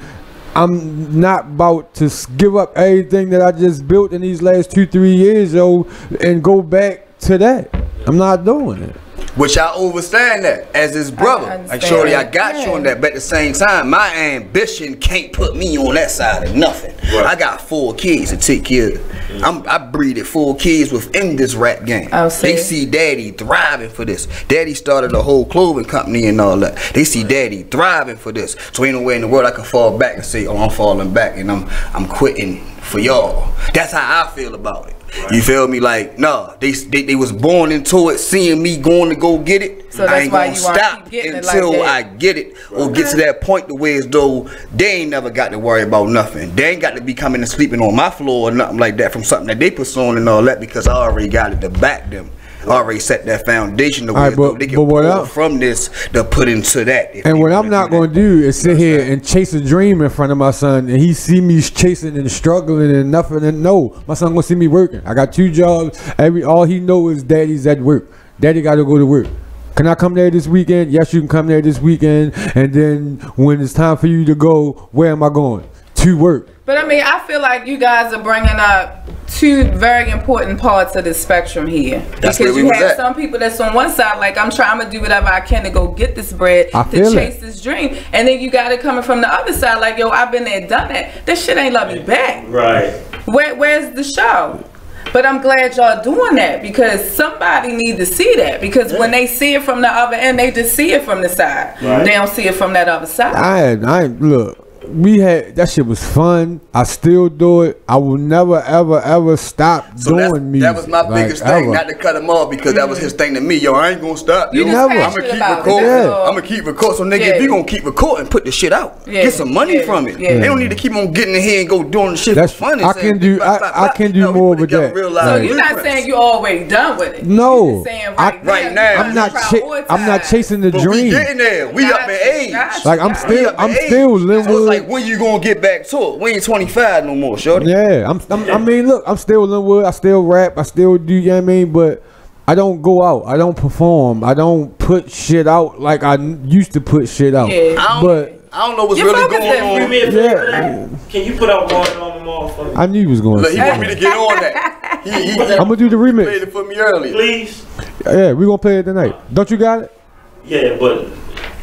I'm not about to give up everything that I just built in these last 2-3 years, yo, and go back to that. I'm not doing it. Which I understand that as his brother. Like, shorty, I got you on that, but at the same time, my ambition can't put me on that side of nothing. Right. I got 4 kids to take care of. I breeded 4 kids within this rap game. They see daddy thriving for this. Daddy started a whole clothing company and all that. They see daddy thriving for this. So ain't no way in the world I can fall back and say, oh, I'm falling back and I'm quitting for y'all. That's how I feel about it. Right. You feel me? Like, no, they was born into it, seeing me going to go get it. So I ain't gonna stop until I get it, or get to that point to where as though they ain't never got to worry about nothing. They ain't got to be coming and sleeping on my floor or nothing like that from something that they pursuing and all that, because I already got it to back them. Already set that foundation to where they can pull from this to put into that. And what I'm not going to do is sit here and chase a dream in front of my son, and he see me chasing and struggling and nothing. And no, my son going to see me working. I got 2 jobs. All he know is daddy's at work. Daddy got to go to work. Can I come there this weekend? Yes, you can come there this weekend. And then when it's time for you to go, where am I going? To work. But I mean, I feel like you guys are bringing up 2 very important parts of the spectrum here. That's because you have some people that's on one side, like, I'm trying to do whatever I can to go get this bread, to chase this dream. And then you got it coming from the other side, like, yo, I've been there, done that. This shit ain't love me back. Right. Where's the show? But I'm glad y'all doing that, because somebody need to see that. Because when they see it from the other end, they just see it from the side. Right. They don't see it from that other side. Look. We had that shit was fun. I still do it. I will never ever stop doing music. That was my biggest thing, not to cut him off, because that was his thing to me. Yo, I ain't gonna stop. I'm gonna keep recording. I'm gonna keep recording. So nigga, if you gonna keep recording, put the shit out. Get some money from it. They don't need to keep on getting in here and go doing the shit for fun. I can do more with that. So you're not saying you already done with it. No. You're saying right now. I'm not chasing the dream. We getting there. We up in age. Like I'm still living. Like, when you gonna get back to it? We ain't 25 no more, shorty. Yeah, I mean, look, I'm still Linwood. I still rap. I still do. You know what I mean? But I don't go out. I don't perform. I don't put shit out like I used to put shit out. Yeah. I don't know what's really going on. Yeah. Can you put out one on the mall for me? I knew he was going. Look, he want me to get on that. I'm gonna do the remix. Played it for me earlier. Please. Yeah, we gonna play it tonight. Don't you got it? Yeah, but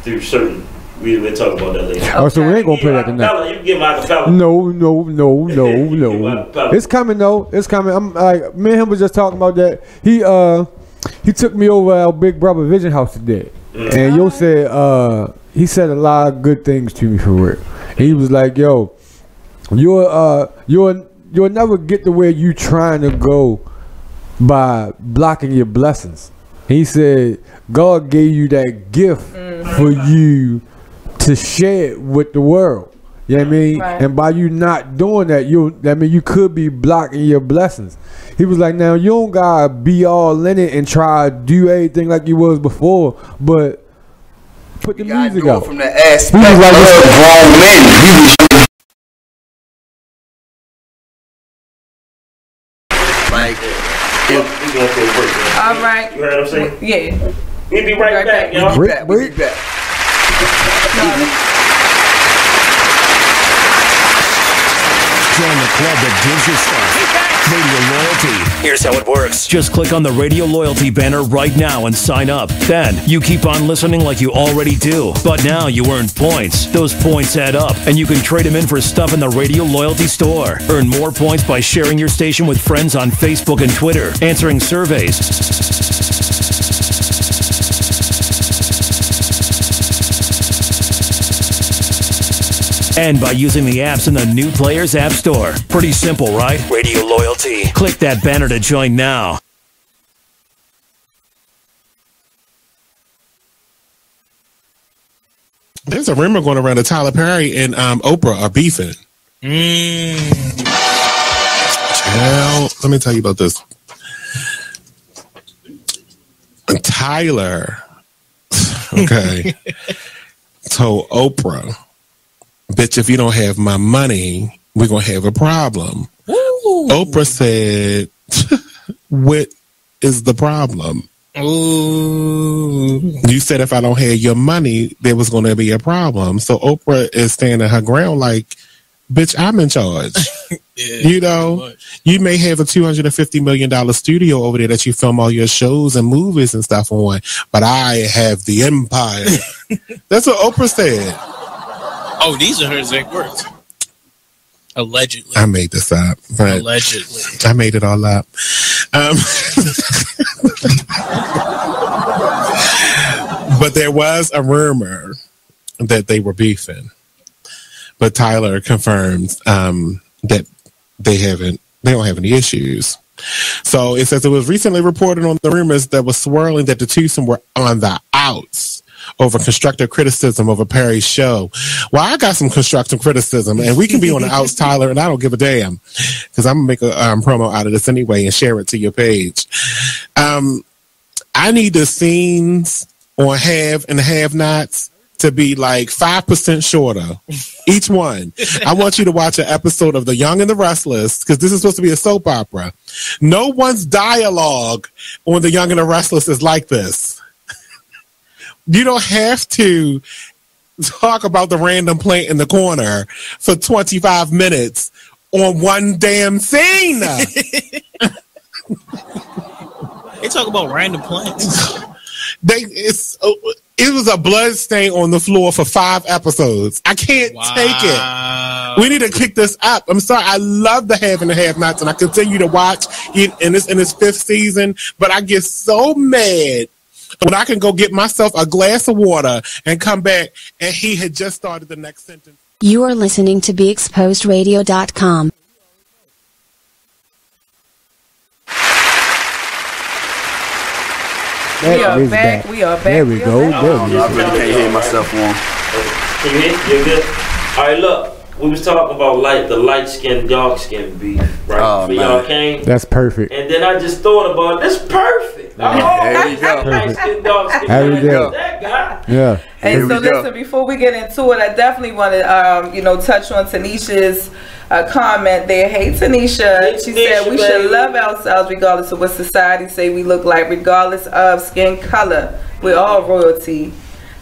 through certain. We'll talk about that later. Oh, so we ain't gonna play that tonight. You can get my acapella. No. It's coming though. It's coming. I'm like, me and him was just talking about that. He took me over our Big Brother Vision House today, and yo said he said a lot of good things to me for real. And he was like, yo, you'll never get to where you trying to go by blocking your blessings. He said God gave you that gift for you to share it with the world. You know what I mean? Right. And by you not doing that, you could be blocking your blessings. He was like, now you don't gotta be all in it and try to do everything like you was before, but put the music out. From the aspect of grown men. what I'm saying? Yeah. We'll be right back, y'all. We'll be back. Join the club that gives you stuff. Radio Loyalty. Here's how it works. Just click on the Radio Loyalty banner right now and sign up. Then you keep on listening like you already do. But now you earn points. Those points add up, and you can trade them in for stuff in the Radio Loyalty store. Earn more points by sharing your station with friends on Facebook and Twitter, answering surveys, and by using the apps in the New Players App Store. Pretty simple, right? Radio Loyalty. Click that banner to join now. There's a rumor going around that Tyler Perry and Oprah are beefing. Well, let me tell you about this. Tyler, okay, told Oprah, bitch, if you don't have my money, we're going to have a problem. Ooh. Oprah said, what is the problem? Ooh. You said if I don't have your money, there was going to be a problem. So Oprah is standing her ground like, bitch, I'm in charge. Yeah, you know, you may have a $250 million studio over there that you film all your shows and movies and stuff on, but I have the empire. That's what Oprah said. Oh, these are her exact words. Allegedly. I made this up. But allegedly. I made it all up. But there was a rumor that they were beefing. But Tyler confirms that they don't have any issues. So it says it was recently reported on the rumors that was swirling that the twosome were on the outs over constructive criticism of a Perry show. Well, I got some constructive criticism, and we can be on the outs, Tyler, and I don't give a damn, because I'm going to make a promo out of this anyway and share it to your page. I need the scenes on Have and Have-Nots to be like 5% shorter, each one. I want you to watch an episode of The Young and the Restless, because this is supposed to be a soap opera. No one's dialogue on The Young and the Restless is like this. You don't have to talk about the random plant in the corner for 25 minutes on one damn scene. They talk about random plants. It was a blood stain on the floor for 5 episodes. I can't take it. We need to kick this up. I'm sorry. I love the Have and the Have-Nots, and I continue to watch it in its 5th season, but I get so mad when I can go get myself a glass of water and come back and he had just started the next sentence. You are listening to BeExposedRadio.com. We are back. We are back. There we go. I really can't hear myself on. Can you hear? You're good? All right, look. We was talking about the light skin, dark skin beef, right? Oh, For y'all came. That's perfect. And then I just thought about this perfect. There you go. Light skin, dark skin. There we go. That guy. Yeah. And so listen, before we get into it, I definitely want to, touch on Tanisha's comment there. Hey, Tanisha. She said we should love ourselves regardless of what society say we look like, regardless of skin color. We're all royalty.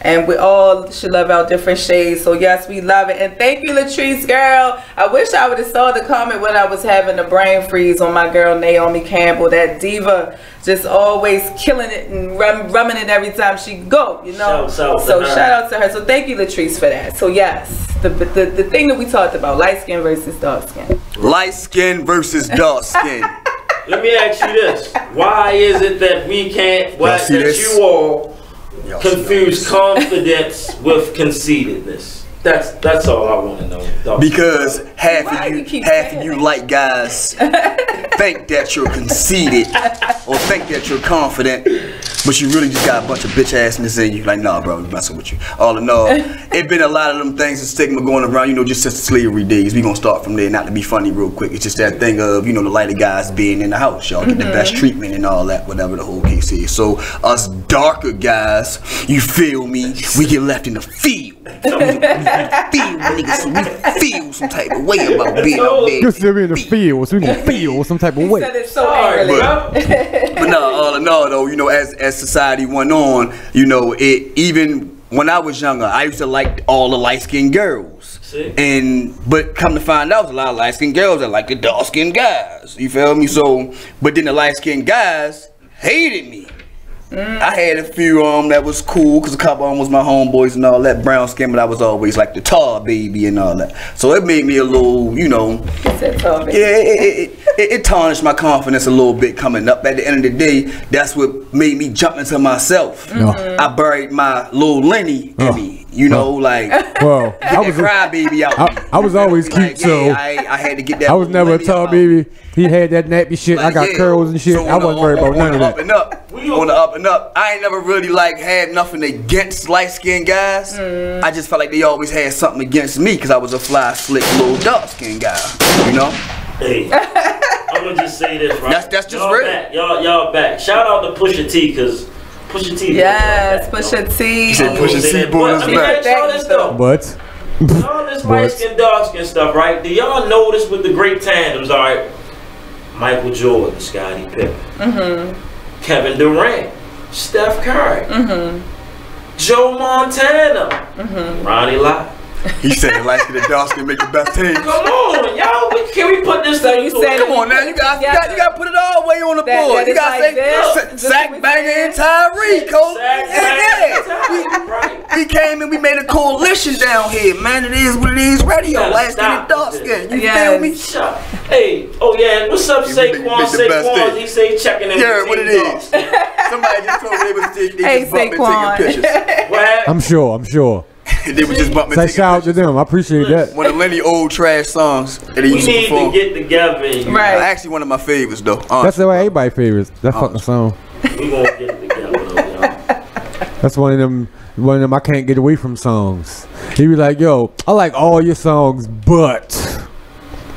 And we all should love our different shades. So yes, we love it. And thank you, Latrice, girl. I wish I would have saw the comment when I was having a brain freeze on my girl Naomi Campbell. That diva, just always killing it and rumming it every time she go. So shout out to her. So thank you, Latrice, for that. So yes, the thing that we talked about, light skin versus dark skin. Light skin versus dark skin. Let me ask you this: why is it that we can't? Why that you all confuse confidence with conceitedness? That's all I want to know. Because half of you light guys think that you're conceited or think that you're confident, but you really just got a bunch of bitch assness in you. Like, nah, bro, I'm messing with you. All in all, it been a lot of them things and stigma going around, just since the slavery days. We gonna start from there, not to be funny real quick. It's just that thing of, the lighter guys being in the house. Y'all get the best treatment and all that, whatever the whole case is. So us darker guys, you feel me, we get left in the field. We feel some type of way about being out there. Just in the field, so we gonna feel some type of way. He said it so angrily. But no, all in all though, as as society went on, you know, it even when I was younger, I used to like all the light-skinned girls. But come to find out, there's a lot of light-skinned girls that like the dark-skinned guys. You feel me? So, but then the light-skinned guys hated me. I had a few that was cool because a couple of them was my homeboys and all that, brown skin, but I was always like the tar baby and all that. So it made me a little, you know, it tarnished my confidence a little bit coming up. At the end of the day, that's what made me jump into myself. I buried my little Lenny in me, you know, like well, I was a crybaby out. I was always cute, like, so I had to get that. I was never a tall baby. He had that nappy shit. Like, I got curls and shit. So I wasn't worried about none of that. On the up and up, I ain't never really like had nothing against light skinned guys. I just felt like they always had something against me because I was a fly, slick, little dark skinned guy. You know? Hey, I'm gonna just say this, right? That's just y'all real. Back. Y'all back. Shout out to Pusha T, because Pusha T. Yes, Pusha T. He said Pusha T boy is back. But all this light skin, dark skin stuff, right? Do y'all notice with the great tandems, all right? Michael Jordan, Scottie Pippen, Kevin Durant, Steph Curry, Joe Montana, Ronnie Lott. He said light skin and dark skin make the best team. Come on, y'all. Can we put this thing? Come on now, you got to put it all the way on the board. You got to say Sack Banger and Tyree, Cole. We came and we made a coalition down here, man. It is what it is. Radio, light skin and dark skin. You feel me? Hey, oh yeah, what's up, Saquon? Saquon, he say checking in. Yeah, what it is. Somebody just told me they was just bumping taking pictures. I'm sure. They were just bumping. Say shout out to them. I appreciate that. One of Lenny old trash songs that he We used to need perform. to get together. Right. Actually, one of my favorites though. That's the way everybody favorites. That fucking song. We gonna get together though, y'all. That's one of them I can't get away from songs. He be like, yo, I like all your songs, but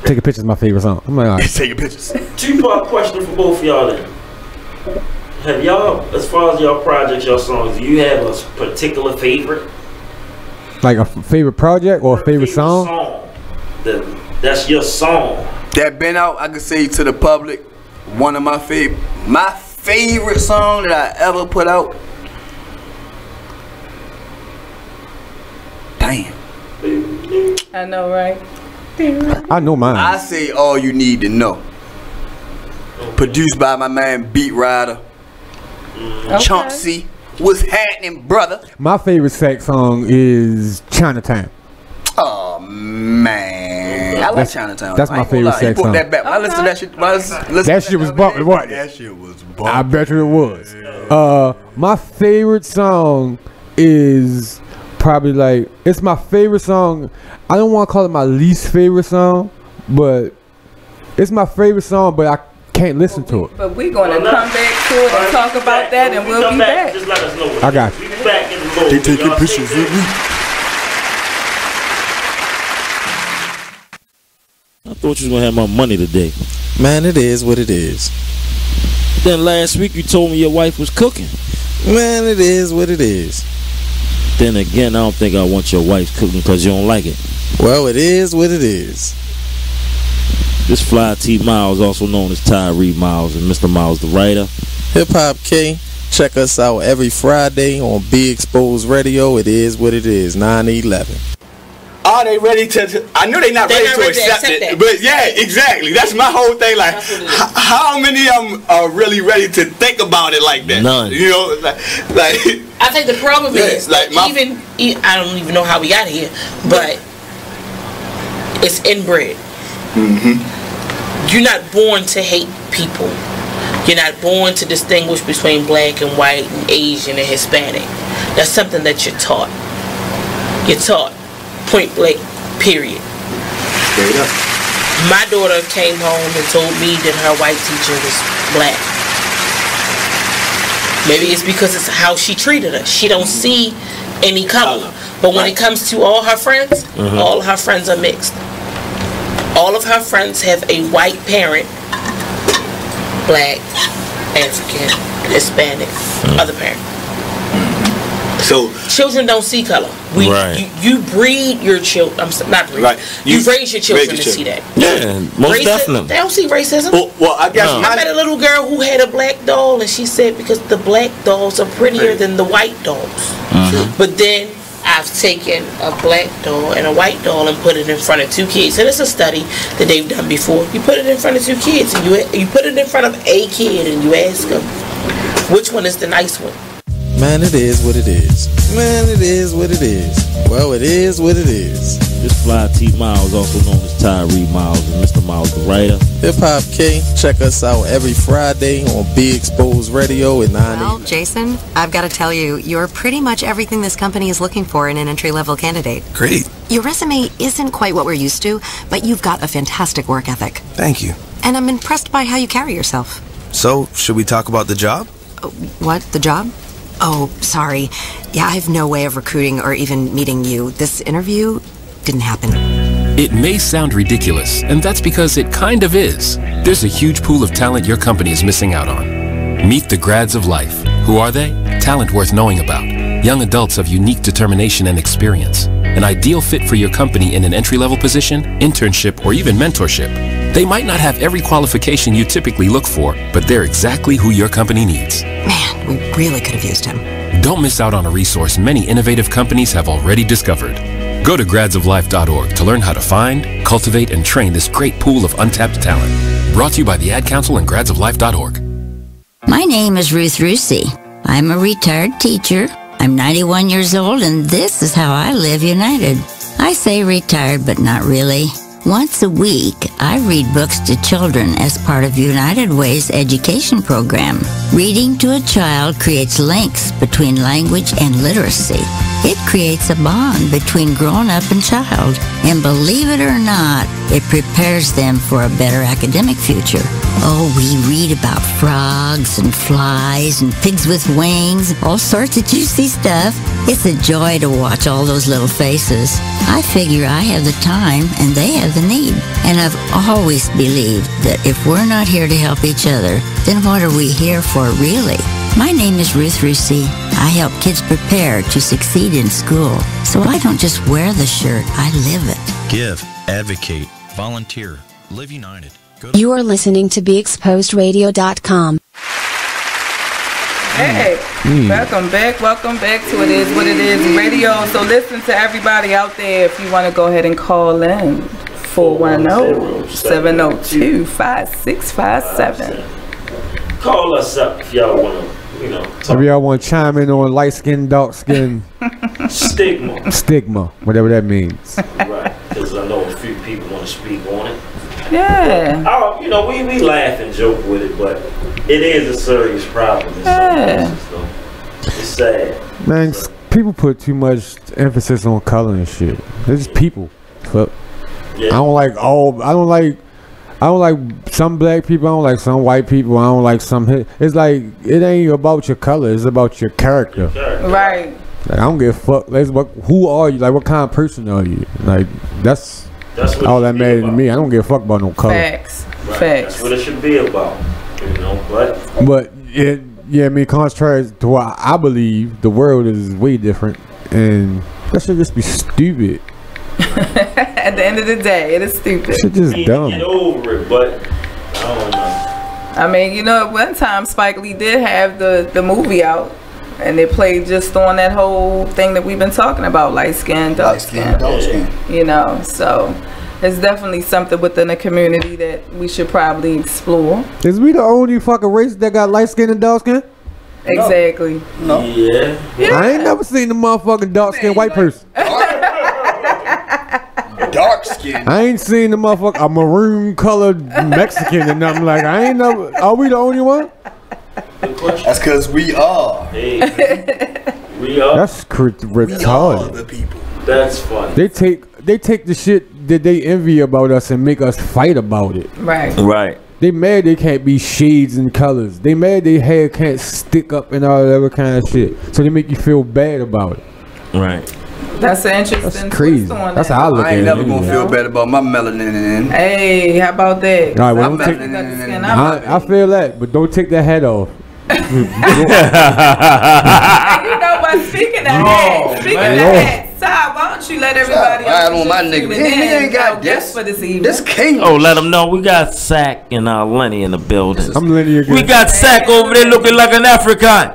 Taking Pictures is my favorite song. I'm like, all right. Taking Pictures. Two-part question for both of y'all then. Have y'all, as far as y'all projects, y'all songs, do you have a particular favorite? Like a favorite project or a favorite song? That's your song. That been out, I could say to the public, one of my favorite song that I ever put out. Damn. I know, right? I know mine. I say All You Need to Know. Produced by my man Beat Rider. Chauncey. What's happening, brother? My favorite sax song is Chinatown. Oh man, I like Chinatown. That's my favorite sax song. That back. I listen to that shit. That shit was bumping, wasn't it? That shit was bumping. I bet you it was. My favorite song is probably like, it's my favorite song. I don't want to call it my least favorite song, but it's my favorite song, but I can't listen to it. But we're going to come back to it and talk about that, and we'll be back. Just let us know. I got you. We back in the mode. They taking pictures of me. I thought you was gonna have my money today. Man, it is what it is. Then last week you told me your wife was cooking. Man, it is what it is. Then again, I don't think I want your wife cooking because you don't like it. Well, it is what it is. This Fly T Miles, also known as Tyree Miles, and Mr. Miles the writer. Hip Hop K. Check us out every Friday on Be Exposed Radio. It is what it is. 9/11. Are they ready to? I know they're not ready to accept it, but yeah, exactly. That's my whole thing. Like, how many of them are really ready to think about it like that? None. You know, like I think the problem is like even I don't even know how we got here, but it's inbred. You're not born to hate people. You're not born to distinguish between black and white and Asian and Hispanic. That's something that you're taught. You're taught. Point blank, period. My daughter came home and told me that her white teacher was black. Maybe it's because it's how she treated her. She don't see any color. But when it comes to all her friends, all her friends are mixed. All of her friends have a white parent, black, African, Hispanic, other parent. So children don't see color. You breed your children. Not breed. Right. You raise your children to see that. Yeah, most definitely. They don't see racism. Well, I guess I met a little girl who had a black doll, and she said because the black dolls are prettier than the white dolls. But then I've taken a black doll and a white doll and put it in front of two kids, and it's a study that they've done before. You put it in front of two kids, and you put it in front of a kid, and you ask them which one is the nice one. Man, it is what it is. Man, it is what it is. Well, it is what it is. This Fly T Miles, also known as Tyree Miles, and Mr. Miles the writer. Hip Hop K, check us out every Friday on Be Exposed Radio at 9 Well, Jason, I've got to tell you, you're pretty much everything this company is looking for in an entry-level candidate. Great. Your resume isn't quite what we're used to, but you've got a fantastic work ethic. Thank you. And I'm impressed by how you carry yourself. So, should we talk about the job? What? The job? Oh, sorry. Yeah, I have no way of recruiting or even meeting you. This interview didn't happen. It may sound ridiculous, and that's because it kind of is. There's a huge pool of talent your company is missing out on. Meet the grads of life. Who are they? Talent worth knowing about. Young adults of unique determination and experience. An ideal fit for your company in an entry-level position, internship, or even mentorship. They might not have every qualification you typically look for, but they're exactly who your company needs. Man, we really could have used him. Don't miss out on a resource many innovative companies have already discovered. Go to gradsoflife.org to learn how to find, cultivate, and train this great pool of untapped talent. Brought to you by the Ad Council and gradsoflife.org. My name is Ruth Rusi. I'm a retired teacher. I'm 91 years old, and this is how I live United. I say retired, but not really. Once a week, I read books to children as part of United Way's education program. Reading to a child creates links between language and literacy. It creates a bond between grown-up and child, and believe it or not, it prepares them for a better academic future. Oh, we read about frogs and flies and pigs with wings, all sorts of juicy stuff. It's a joy to watch all those little faces. I figure I have the time and they have the need. And I've always believed that if we're not here to help each other, then what are we here for really? My name is Ruth Rusi. I help kids prepare to succeed in school. So I don't just wear the shirt, I live it. Give, advocate, volunteer, live united. You are listening to BeExposedRadio.com. Hey, welcome back to It Is What It Is Radio. So listen to everybody out there if you want to go ahead and call in 410-702-5657. Call us up if y'all want to, If y'all want to chime in on light skin, dark skin, stigma, whatever that means. Right, because I know a few people want to speak on it. Yeah. We laugh and joke with it, but it is a serious problem. It's sad. Man, people put too much emphasis on color and shit. They're just people. Fuck. Yeah. I don't like some black people. I don't like some white people. I don't like some. It's like it ain't about your color. It's about your character. Right. Like, I don't give a fuck. Who are you? Like, what kind of person are you? Like, that's all that matters to me. I don't give a fuck about no color. Facts. Right. That's what it should be about. But I mean, contrary to what I believe, the world is way different, and that should just be stupid. At the end of the day, it is stupid. Shit just dumb. Get over it, but I don't know. I mean, one time Spike Lee did have the movie out, and they played just on that whole thing that we've been talking about, light skin, dark skin. So it's definitely something within the community that we should probably explore. Is we the only fucking race that got light skin and dark skin? Exactly. No. Yeah. I ain't never seen the motherfucking dark skin white person. Dark skin. I ain't seen the motherfucker a maroon colored Mexican and nothing. Like, I ain't never. Are we the only one? That's because we are. Hey, we are. That's retarded. We are the people. That's funny. They take the shit that they envy about us and make us fight about it. Right. They mad they can't be shades and colors. They mad their hair can't stick up and all that other kind of shit. So they make you feel bad about it. Right. That's an interesting. That's crazy. That's how I look at it. I ain't never gonna feel bad about my melanin. Hey, how about that? All right, well, I feel that, but don't take that hat off. You know But speaking of that, Ty, why don't you let everybody ride on my nigga? He ain't got guests for this evening. This king. Oh, let them know we got Sack and Lenny in the building. I'm Lenny again. We got Sack over there looking like an African.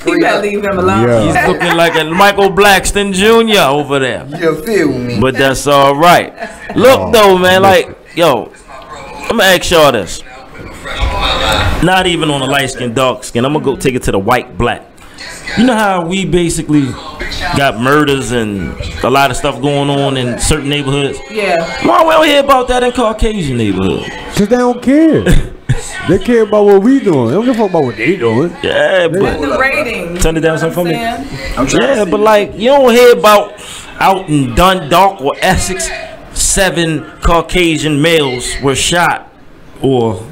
You better leave him alone. Yeah. He's looking like a Michael Blackston Jr. over there. You feel me? But that's all right. Look though, man, like yo, I'm gonna ask y'all this. Not even on the light skin, dark skin. I'm gonna go take it to the white, black. You know how we basically got murders and a lot of stuff going on in certain neighborhoods? Yeah. Why we don't hear about that in Caucasian neighborhoods? Cause they don't care. They care about what we doing. They don't give a fuck about what they doing. Yeah, but the ratings. turn it down some for me. Yeah, but like you don't hear about out in Dundalk or Essex, 7 Caucasian males were shot, or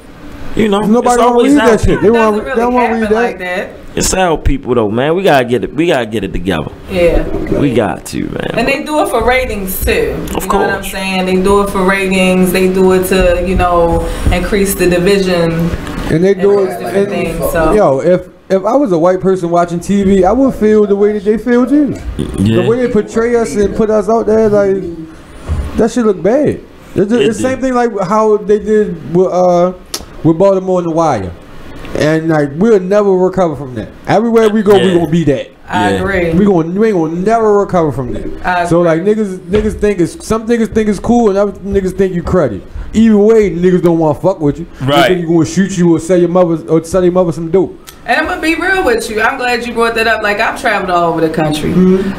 you know, nobody want to read that shit. They want to read that. Like that. It's our people though, man. We gotta get it. We gotta get it together. Yeah. We got to, man. And they do it for ratings too. Of You know what I'm saying? They do it for ratings. They do it to, you know, increase the division. And they do it. different things, so. Yo, if I was a white person watching TV, I would feel the way that they feel too. Yeah. The way they portray us and put us out there, like that shit look bad. It's the same thing like how they did with Baltimore and The Wire. And like we'll never recover from that. Everywhere we go, we gonna be that. I agree. We ain't gonna never recover from that. So like niggas think some niggas think it's cool and other niggas think you cruddy. Either way, niggas don't want to fuck with you. Right. They think you gonna shoot you or sell your mother some dope. And I'm gonna be real with you. I'm glad you brought that up. Like I've traveled all over the country,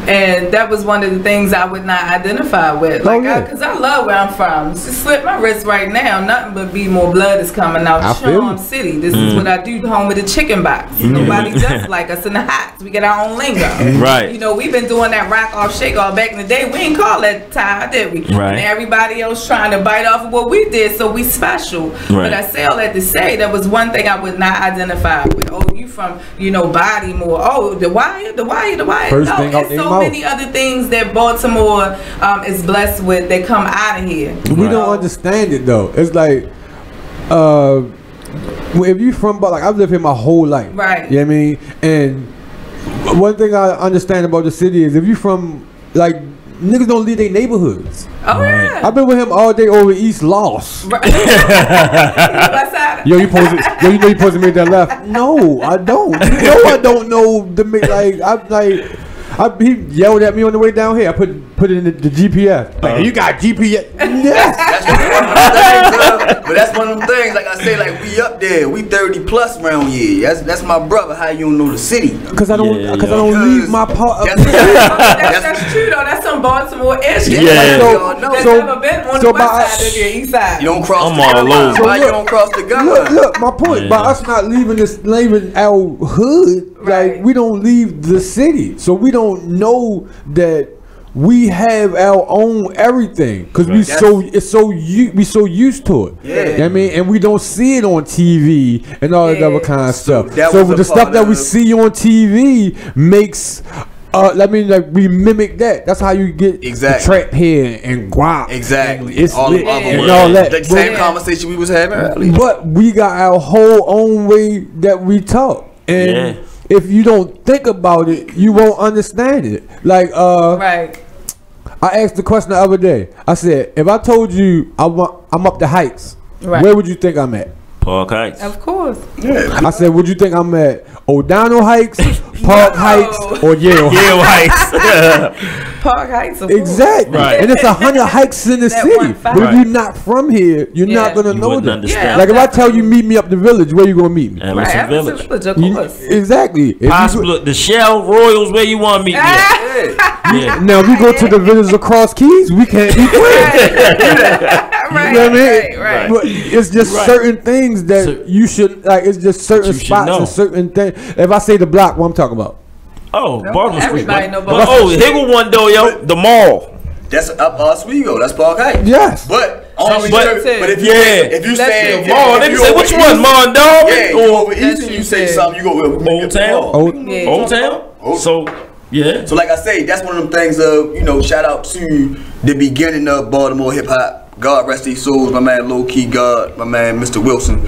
and that was one of the things I would not identify with. Like, because I love where I'm from. Just slit my wrist right now. Nothing but be more blood is coming out. Charm City. This is what I do. Home of the chicken box. Nobody does like us in the Heights. We get our own lingo. Right. You know, we've been doing that rock off, shake off back in the day. We ain't call that Ty, did we? Right. And everybody else trying to bite off of what we did, so we special. Right. But I say all that to say that was one thing I would not identify with. Oh, you from, you know, Baltimore. Oh, the wire. First no, thing out there's their so mouth. many other things that Baltimore is blessed with that come out of here. We don't understand it though. It's like, if you from, like I've lived here my whole life. Right. You know what I mean? And one thing I understand about the city is if you from, like, niggas don't leave their neighborhoods. Oh yeah. I've been with him all day over East Lost. Right. Yo, you know you supposed to make that left. No, I don't. You know I don't know the he yelled at me on the way down here. I put it in the GPS. Like, you got GPS? Yes. But that's one of them things. Like I say, like we up there. We 30 plus around here. That's my brother. How you don't know the city? Because I don't leave my part of the city. That's true though. That's some Baltimore-ish. Yeah. That's never been on the west side of the east side. You don't cross I'm all over. Why you don't cross the gun? Look, my point. By us not leaving our hood, like we don't leave the city, so we don't know that we have our own everything because we so used to it. Yeah. You know what I mean, and we don't see it on TV and all that other kind of stuff. So the stuff that we see on TV makes. we mimic that. That's how you get the trap here and guap. Exactly. It's all lit other and words. all that. The same conversation we was having earlier. But we got our whole own way that we talk, and if you don't think about it, you won't understand it. Like, right. I asked the question the other day. I said, if I told you I'm up the Heights, where would you think I'm at? Park Heights. Of course. Yeah. I said, would you think I'm at O'Donnell Heights, Park Heights, or Yale Heights? Park Heights. Exactly. Right. And it's 100 hikes in the city. But if you're not from here, you're not gonna know that. Understand. Like if I tell you meet me up the village, where you gonna meet me? Emerson Village. Of course. Exactly. Possibly the Shell Royals, where you want to meet me at. Now we go to the villages across Keys, we can't be friends. Right, you know what I mean? right. But it's just certain things that you should like. It's just certain spots and certain things. If I say the block, what I'm talking about? Oh, Baltimore Street. Oh, here go one though, yo. The mall. That's up Oswego. That's Park Heights. Yes. But if you say the mall, they say which one, Mondo? Yeah, you over east and you say something. You go Old Town. Old Town. So. Yeah. So like I say, that's one of them things of, shout out to the beginning of Baltimore hip hop. God rest his souls, my man Low Key God, my man Mr. Wilson,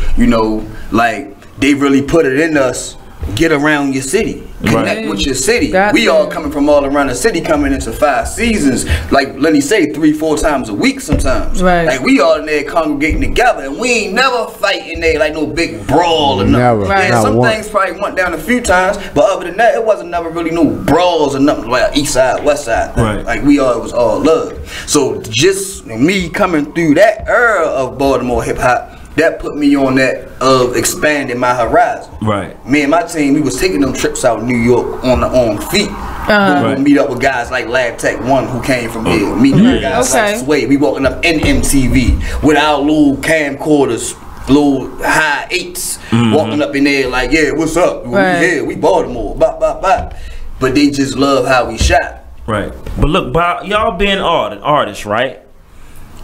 like they really put it in us, get around your city, connect with your city. We all coming from all around the city, coming into 5 seasons, like Lenny say, 3-4 times a week sometimes. Right. Like we all in there congregating together, and we ain't never fighting there like no big brawl or nothing. Never. Right. Yeah, some things probably went down a few times, but other than that, it wasn't never really no brawls or nothing like East Side, West Side thing. Right. Like we all, it was all love. So just me coming through that era of Baltimore hip hop, that put me on that of expanding my horizon. Right. Me and my team, we was taking them trips out New York on feet. We would meet up with guys like Lab Tech 1 who came from here. Meeting with guys like Sway. We walking up in MTV with our little camcorders, little high 8s, walking up in there like, yeah, what's up? Yeah, we Baltimore. Bop, bop, bop. But they just love how we shot. Right. But look, by y'all being artists, right?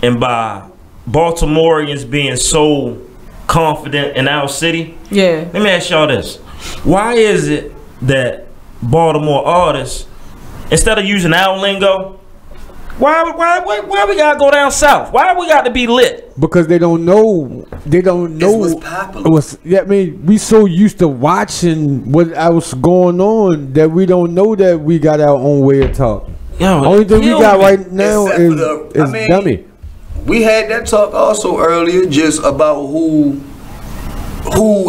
And by Baltimoreans being so confident in our city. Yeah. Let me ask y'all this. Why is it that Baltimore artists, instead of using our lingo, why we gotta go down south? Why we got to be lit? Because they don't know. They don't know what's popular. Yeah, I mean, we so used to watching what else going on that we don't know that we got our own way of talk. Yo, only thing we got right now Except is, for the- I mean, dummy. We had that talk also earlier, just about who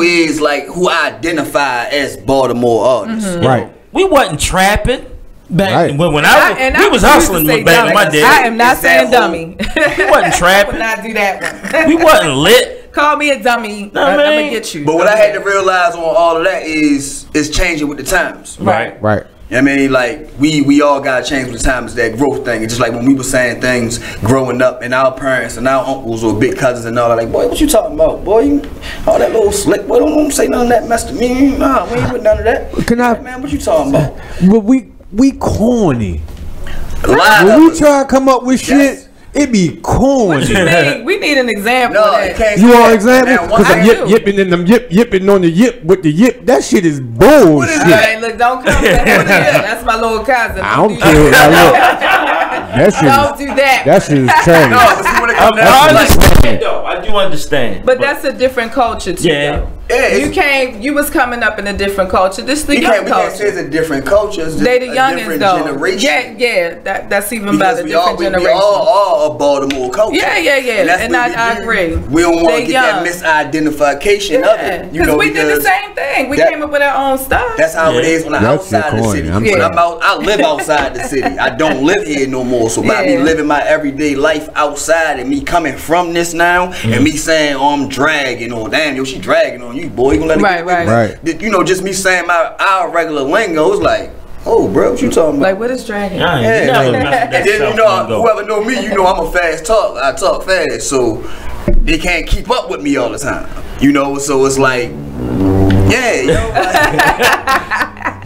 is like who identify as Baltimore artists. Right. We wasn't trapping back Right. when we I was refuse to hustling say back in dummy. my day. I am not It's that saying dummy. We wasn't I would trapping. not do that one. We wasn't lit. Call me a dummy. No, I'm man. gonna get you. But what I had to realize on all of that is changing with the times. Right. Right. I mean, like we all gotta change with the times. That growth thing. It's just like when we were saying things growing up, and our parents and our uncles or big cousins and all that. Like, boy, what you talking about, boy? All that little slick. Boy, don't say none of that mess to me. Nah, we ain't with none of that. Can I? Like, man, what you talking about? But we corny. Line When we up. try to come up with shit, it be corny. What you mean? We need an example No, of it that. can't. You want an Now, example? one Because I'm thing- yipping and I'm yipping on the yip with the yip. That shit is bullshit. Hey, look, don't come back with that. That's my little cousin. I don't care what I look. That shit Don't do that. That shit is trash. No, but see when it comes I down to like, understand though. I do understand. But that's a different culture too. Yeah. though. Yeah, You came. You was coming up in a different culture. This the we young can't say culture. it's a different culture. It's just They the a youngins different though. generation. Yeah. That's even Because better. we all Different we generation. all are a Baltimore culture. Yeah. And, that's And what I we do. agree. We don't want They to get that young. misidentification of it. You Because know, we did the same thing. We that- came up with our own stuff. That's how it is when I'm That's outside the corny. city. I'm When sorry. I'm out, I live outside the city. I don't live here no more. So by me Yeah. living my everyday life outside and me coming from this now and me saying, oh, I'm dragging on, damn, yo, she dragging on you, boy. You gonna let it Right, get right. Right. You know, just me saying our regular lingo is like, oh, bro, what you talking about? Like what is dragon? I ain't Yeah, never like, messed with that and then you know, South lingo. whoever know me, you know I'm a fast talk. I talk fast, so they can't keep up with me all the time. You know, so it's like, yeah, you know, like,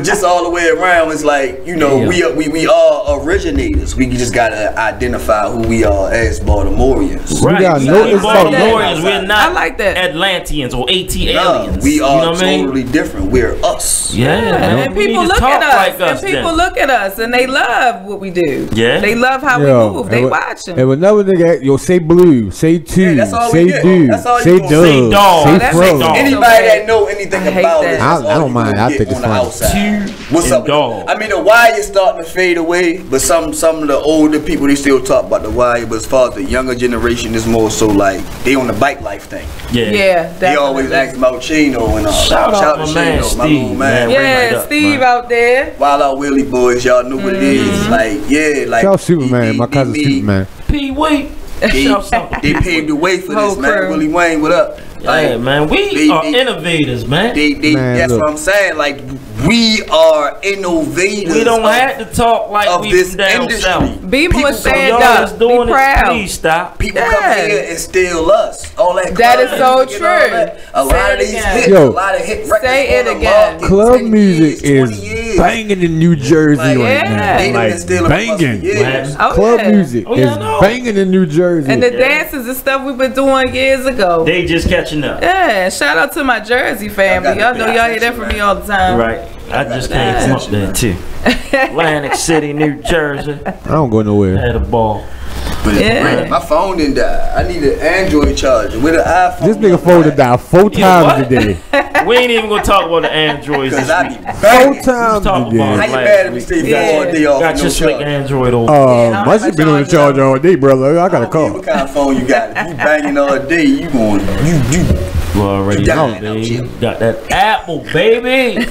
just all the way around. It's like, you know, Yeah. we are originators. We just gotta identify who we are as Baltimoreans. Right. gotta know We it's about Baltimoreans. We're I not like that. Atlanteans or AT No, aliens. we are you know what I mean? totally different. We're us. Yeah, And we people need to look talk at us, like us and people then. look at us, and they love what we do. Yeah. They love how we move. They watching. And whenever nigga, yo, say blue, say two, Yeah, that's all say we get. dude, That's all you say gonna dub, say. Dog. say That's fro. dog. Anybody that know anything I hate about that. it, I that's all don't you mind. gonna I get think it's on the fine. outside. What's and up? dog. I mean, the wire is starting to fade away, but some of the older people, they still talk about the wire. But as far as the younger generation, is more so like they on the bike life thing. Yeah. Yeah, They always definitely. ask about Chino and Shout out to my man, Chino, my Steve, little man. man. Bring that Yeah, up, Steve man. out there. Wild Out Willie boys, y'all know what it is. Like, yeah, like Shout out Superman, my cousin Superman. Pee Wee. Shout out. They paved the way for Whole this, man. crew. Willie Wayne, what up? Yeah, man. We are innovators, man. Man, that's look. what I'm saying. Like, we are innovators. We don't have to talk like of we this from down industry. south. People are So stand y'all up. is doing Be it. proud. Please stop. People Yeah. come here and steal us. All that. That club is so music and all true. that. A Say lot it of these again. hits, Yo. a lot of hit records Say it on the again. market, Club 10 music years, is 20 years. banging in New Jersey Like, right yeah. now. They done been Like stealing from us for banging. years. Oh, Club yeah. music Oh, yeah, I is know. banging in New Jersey. And the dances and stuff we've been doing years ago. They just catching up. Yeah, shout out to my Jersey family. Y'all know y'all hear that from me all the time. Right. I just came from up there too. Atlantic City, New Jersey. I don't go nowhere. Had a ball. But my phone didn't die. I need an Android charger with an iPhone. This nigga phone done died 4 times today. We ain't even gonna talk about the Androids. Cause I be 4 times today. How you mad at me, Steve? Got one day off. Got your slick Android on. My shit been on the charger all day, brother. I got a call. What kind of phone you got? If you banging all day, you going, You already know, baby. Got that Apple, baby.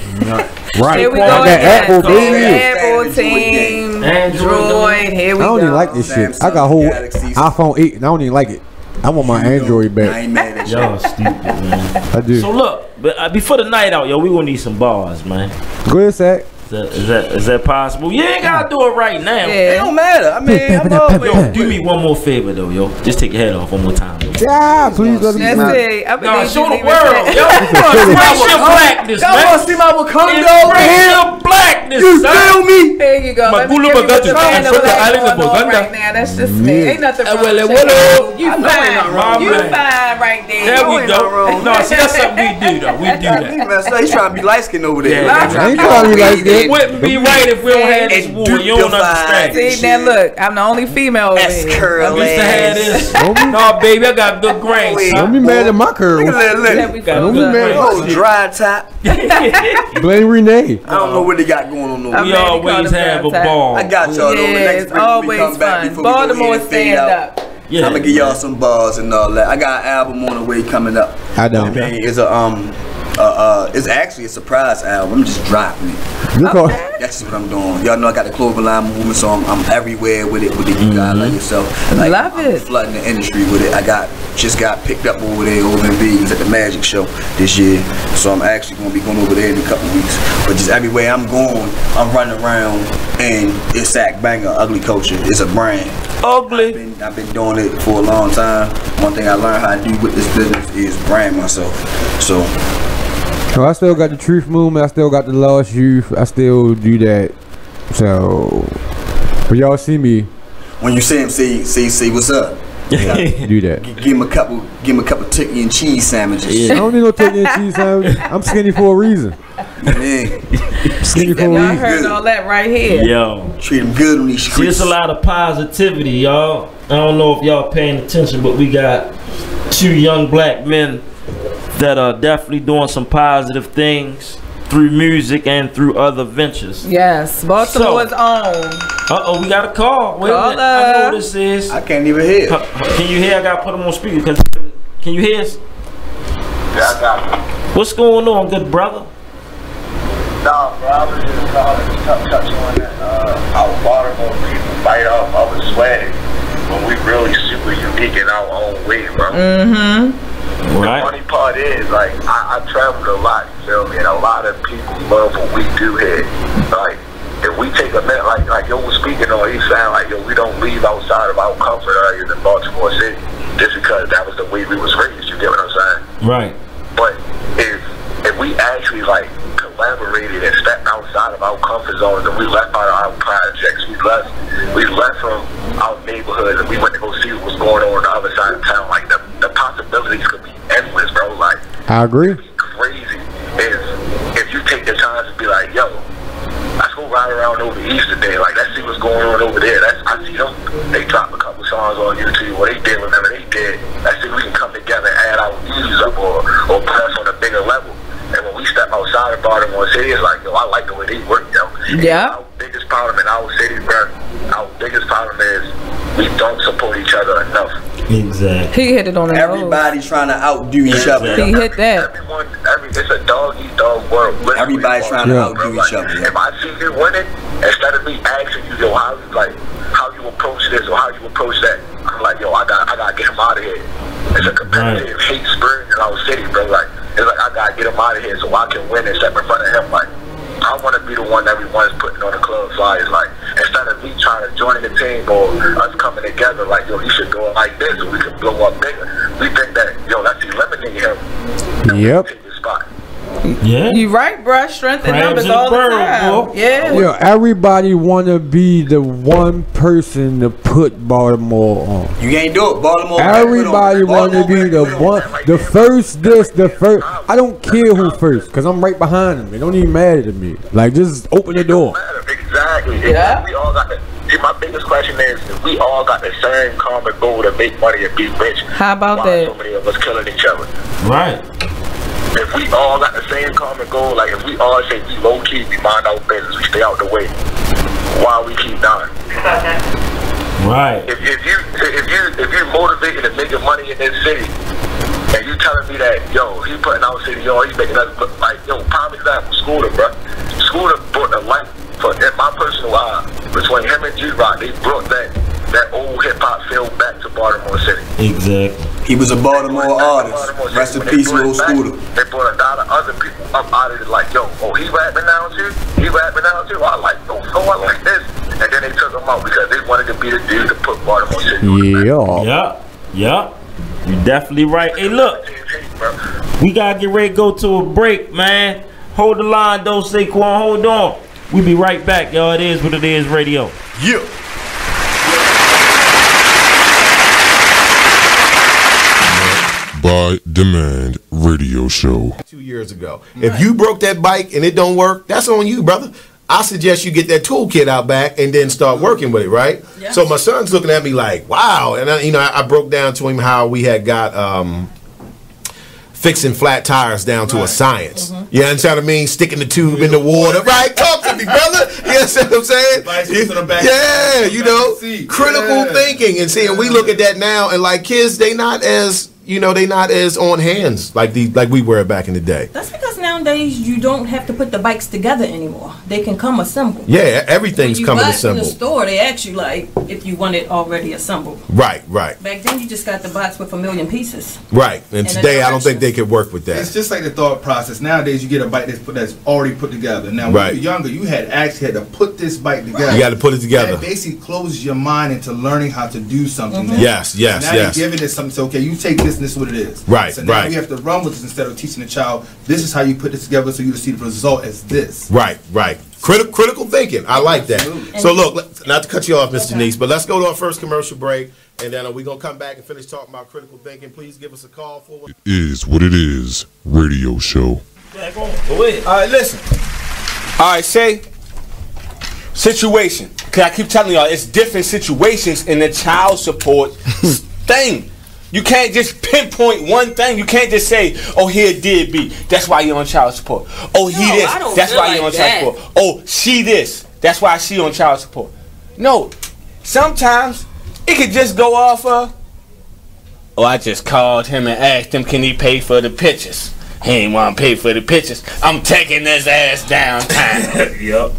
Right. Here we Got go that again. Apple, baby. Apple team, Android. Here I we don't go. even like this shit. I got a whole iPhone 8 and I don't even like it. I want my Android back. I ain't mad at Y'all stupid, man. I do. So look, but before the night out, yo, we gonna need some bars, man. Go ahead, Zach. Is that possible? You ain't gotta do it right now. It don't matter. I mean, I'm yo, do me one more favor though, yo. Just take your head off one more time. Yo. Yeah, please let me That's it. I Nah, believe show you the world, yo. Embrace your blackness, Y'all man. wanna see my Wakanda? Embrace your blackness, You son. feel me? There you go. Let me Magulu give you the Bagatu, tone of from the black island of going on Buganda. right now. That's just me. Ain't nothing wrong Well, with well, that. You I know ain't nothing wrong fine. You with that. fine right there. There we ain't go. nothing wrong. No, see, that's something we do, though. We do He that. messed up. He's trying to be light skinned over there. Yeah, I'm ain't trying to be light-skinned. It wouldn't be right if we don't have this And war. Duke You don't your understand. fine. See, now look, I'm the only female over here. I used to have this. No, baby, I got good grains. Don't be mad at my curl. Look at that. We Don't be fucked mad up. Oh, dry top. Blame Renee. I don't know what they got going on over I'm We there. glad he called always him have a dry top. ball. I got y'all though. The Yeah, next it's week when we always come back fun. before we go Baltimore ahead and fade stand out. up. Yeah. I'm gonna give y'all some bars and all that. I got an album on the way coming up. I don't. Man, it's it's actually a surprise album. I'm just dropping it. That's just what I'm doing. Y'all know I got the Clover Line movement, so I'm everywhere with it. You guys like yourself. Like, Love it. I'm flooding the industry with it. I just got picked up over there over in Vegas at the Magic Show this year. So I'm actually gonna be going over there in a couple weeks. But just everywhere I'm going, I'm running around, and it's Sack Banger, Ugly Culture. It's a brand. Ugly. I've been doing it for a long time. One thing I learned how to do with this business is brand myself. So I still got the Truth Movement. I still got the Lost Youth. I still do that. So, but y'all see me. when you see him, say what's up. Do that. Give him a couple turkey and cheese sandwiches. I don't need no turkey and cheese sandwich. I'm skinny for a reason. Skinny for a Y'all reason. heard all that right here. Yo. Treat them good on these streets. See, it's a lot of positivity, y'all. I don't know if y'all paying attention, but we got 2 young black men that are definitely doing some positive things through music and through other ventures. Yes, Baltimore's own. We got a call. Wait a minute. I know what this is. I can't even hear. Can you hear? I gotta put him on speaker. Can you hear us? Yeah, I got it. What's going on, good brother? No, bro, I was just calling to touch on that. Our Baltimore people fight off. I was sweating, but we really super unique in our own way, bro. Mm-hmm. Right. The funny part is, like, I traveled a lot, you feel me? And a lot of people love what we do here. Like, if we take a minute, like yo was speaking on, he sound like, yo, we don't leave outside of our comfort areas in Baltimore City. Just because that was the way we was raised, you get what I'm saying? Right. But if we actually, like, collaborated and stepped outside of our comfort zones and we left out of our projects, we left from our neighborhoods and we went to go see what was going on the other side of town, like, the possibilities could be endless, bro. Like, I agree. crazy if you take the time to be like, yo, let's go ride around over East today. Like, let's see what's going on over there. I see them. They drop a couple songs on YouTube, or they did whatever they did. Let's see if we can come together and add our views up or press on a bigger level. And when we step outside of Baltimore City, it's like, yo, I like the way they work, yo. Yeah. Our biggest problem in our city, bro, our biggest problem is we don't support each other enough. Exactly. He hit it on the Everybody trying to outdo each other. He hit that. It's a dog-eat-dog world. Everybody's trying to outdo each other. If I see you winning, instead of me asking you, yo, how you approach this or how you approach that, I'm like, yo, I gotta get him out of here. It's a competitive hate spirit in our city, bro. Like, it's like I gotta get him out of here so I can win and step in front of him. Like, I want to be the one everyone's putting on the club flyers. Like, instead of me trying to join the team or us coming together, like, yo, he should go like this so we can blow up bigger. We think that, yo, let's eliminate him. Yep. Yeah. You right, bruh. Strength in Crabs numbers in the all the barrel, time. boy. Yeah. Yo, everybody wanna be the one person to put Baltimore on. You can't do it. Baltimore. Everybody wanna be the one, the first this, the first. I don't care who first, cause I'm right behind them. It don't even matter to me. Like, just open the door. Exactly. Yeah. We all got to See, my biggest question is, if we all got the same common goal to make money and be rich, how about why that? so many of us killing each other? Right. If we all got the same common goal, like if we all say we low key, we mind our business, we stay out the way, why we keep dying? Right. If you're motivated and making money in this city, and you telling me that, yo, he putting out city, yo, he's making us look like, yo, prime example, Scooter, bro. Scooter brought the light for, in my personal eye, between him and G-Rock, they brought that old hip-hop feel back to Baltimore City. Exactly. He was a Baltimore artist. Rest in peace, Lil Scooter. They brought a lot of other people up out of it, like, yo, oh, he rapping now too? He rapping now too? I like, oh, I like this. And then they took him out because they wanted to be the dude to put Baltimore City on. Yeah. You definitely right. Hey, look, we gotta get ready to go to a break, man. Hold the line, though, Saquon. Hold on. We be right back, y'all. It is what it is, radio. Yeah. By Demand Radio Show. 2 years ago. If you broke that bike and it don't work, that's on you, brother. I suggest you get that toolkit out back and then start working with it, right? Yeah. So my son's looking at me like, wow. And I broke down to him how we had got fixing flat tires down to a science. You understand what I mean? Sticking the tube in the water. Right? Talk to me, brother. You understand what I'm saying? Yeah, you know, critical thinking. And see, and we look at that now and like kids, they not as on hands like we were back in the day. That's because nowadays you don't have to put the bikes together anymore. They can come assembled. Yeah, everything's coming assembled. In the store, they ask you like if you want it already assembled. Right. Back then, you just got the box with 1 million pieces. Right, and today I don't think they could work with that. It's just like the thought process. Nowadays, you get a bike that's already put together. Now, when you were younger, you had to put this bike together. You got to put it together. That basically closes your mind into learning how to do something. Yes. Now you're giving it something. So, okay, you take this and this is what it is. Right. So now we have to run with this instead of teaching the child. This is how you put this together, so you see the result as this. Right. Critical thinking. I like that. So look, not to cut you off, Mr. Denise, but let's go to our first commercial break, and then we're going to come back and finish talking about critical thinking. Please give us a call for It is what it is, radio show. Go ahead. All right, listen. All right, say situation. Because I keep telling y'all, it's different situations in the child support thing. You can't just pinpoint one thing. You can't just say, oh, he a deadbeat. That's why you're on child support. Oh, he this. That's why you're on child support. Oh, she this. That's why she on child support. No. Sometimes it could just go off of, oh, I just called him and asked him, can he pay for the pictures? He ain't want to pay for the pictures. I'm taking his ass downtown. Yep.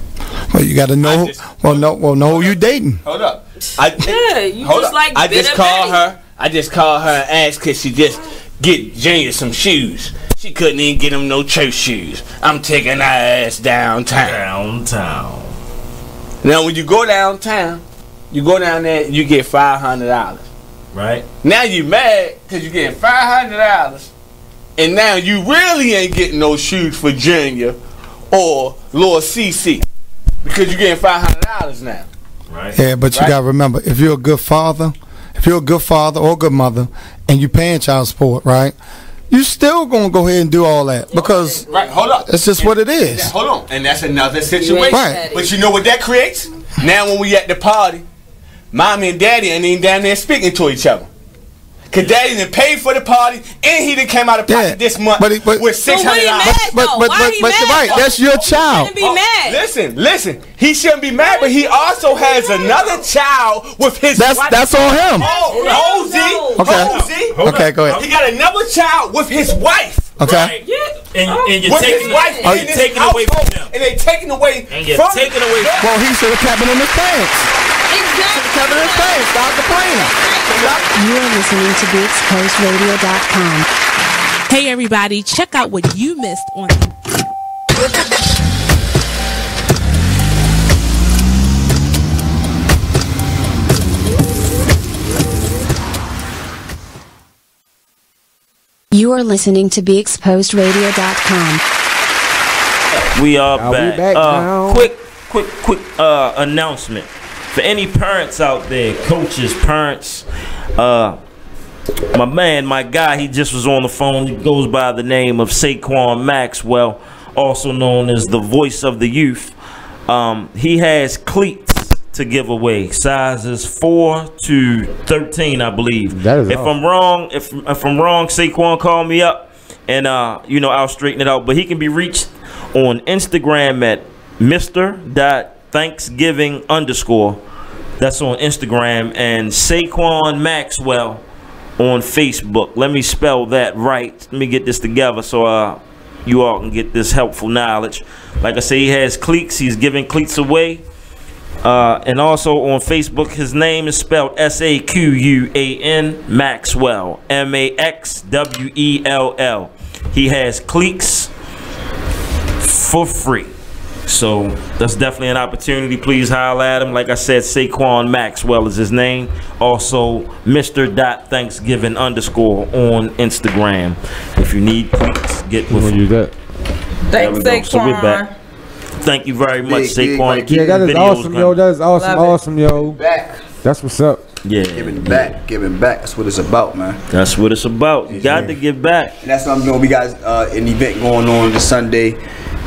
Well, you got to know. Know who you dating. Hold up. You just like I just called her and asked could she just get Junior some shoes. She couldn't even get him no church shoes. I'm taking her ass downtown. Now when you go downtown, you go down there, you get $500. Right. Now you mad because you getting $500, and now you really ain't getting no shoes for Junior or Lord CC because you getting $500 now. Right. Yeah, but you gotta remember, if you're a good father or a good mother, and you paying child support, right? You still gonna go ahead and do all that because hold up. It's just what it is. Hold on, and that's another situation. Right. But you know what that creates? Now when we at the party, mommy and daddy ain't even down there speaking to each other. Cause daddy done paid for the party and he done came out of pocket this month with $600. Right, that's your child. Be mad. Listen. He shouldn't be mad, but he also has another child with his wife. That's on him. Okay, go ahead. He got another child with his wife. Okay. Right? And you're taking away from him. And they taking away from him. Well, he should have kept it in his pants. Exactly. Stop complaining. You are listening to BeExposedRadio.com. Hey everybody, check out what you missed on You are listening to BeExposedRadio.com. We are back. Now. Quick announcement for any parents out there, coaches, parents. My guy, he just was on the phone. He goes by the name of Saquon Maxwell, also known as the voice of the youth. He has cleats to give away, sizes 4 to 13, I believe. That is if awesome. I'm wrong, if I'm wrong, Saquon, call me up, and you know, I'll straighten it out. But he can be reached on Instagram at Mr.Thanksgiving_. That's on Instagram, and Saquon Maxwell on Facebook. Let me spell that right. Let me get this together so you all can get this helpful knowledge. Like I say, he has cleats. He's giving cleats away. And also on Facebook, his name is spelled S-A-Q-U-A-N, Maxwell, M-A-X-W-E-L-L. He has cleats for free. So that's definitely an opportunity. Please holler at him. Like I said, Saquon Maxwell is his name. Also, Mr.Thanksgiving_ on Instagram. If you need cleats, get with him. Thanks, Saquon. So we're back. Thank you very much, Saquon. Yeah, that is awesome, yo. That is awesome, awesome, yo. Back. That's what's up. Yeah. Giving back. That's what it's about, man. That's what it's about. You got to give back. And that's what I'm doing. We got an event going on this Sunday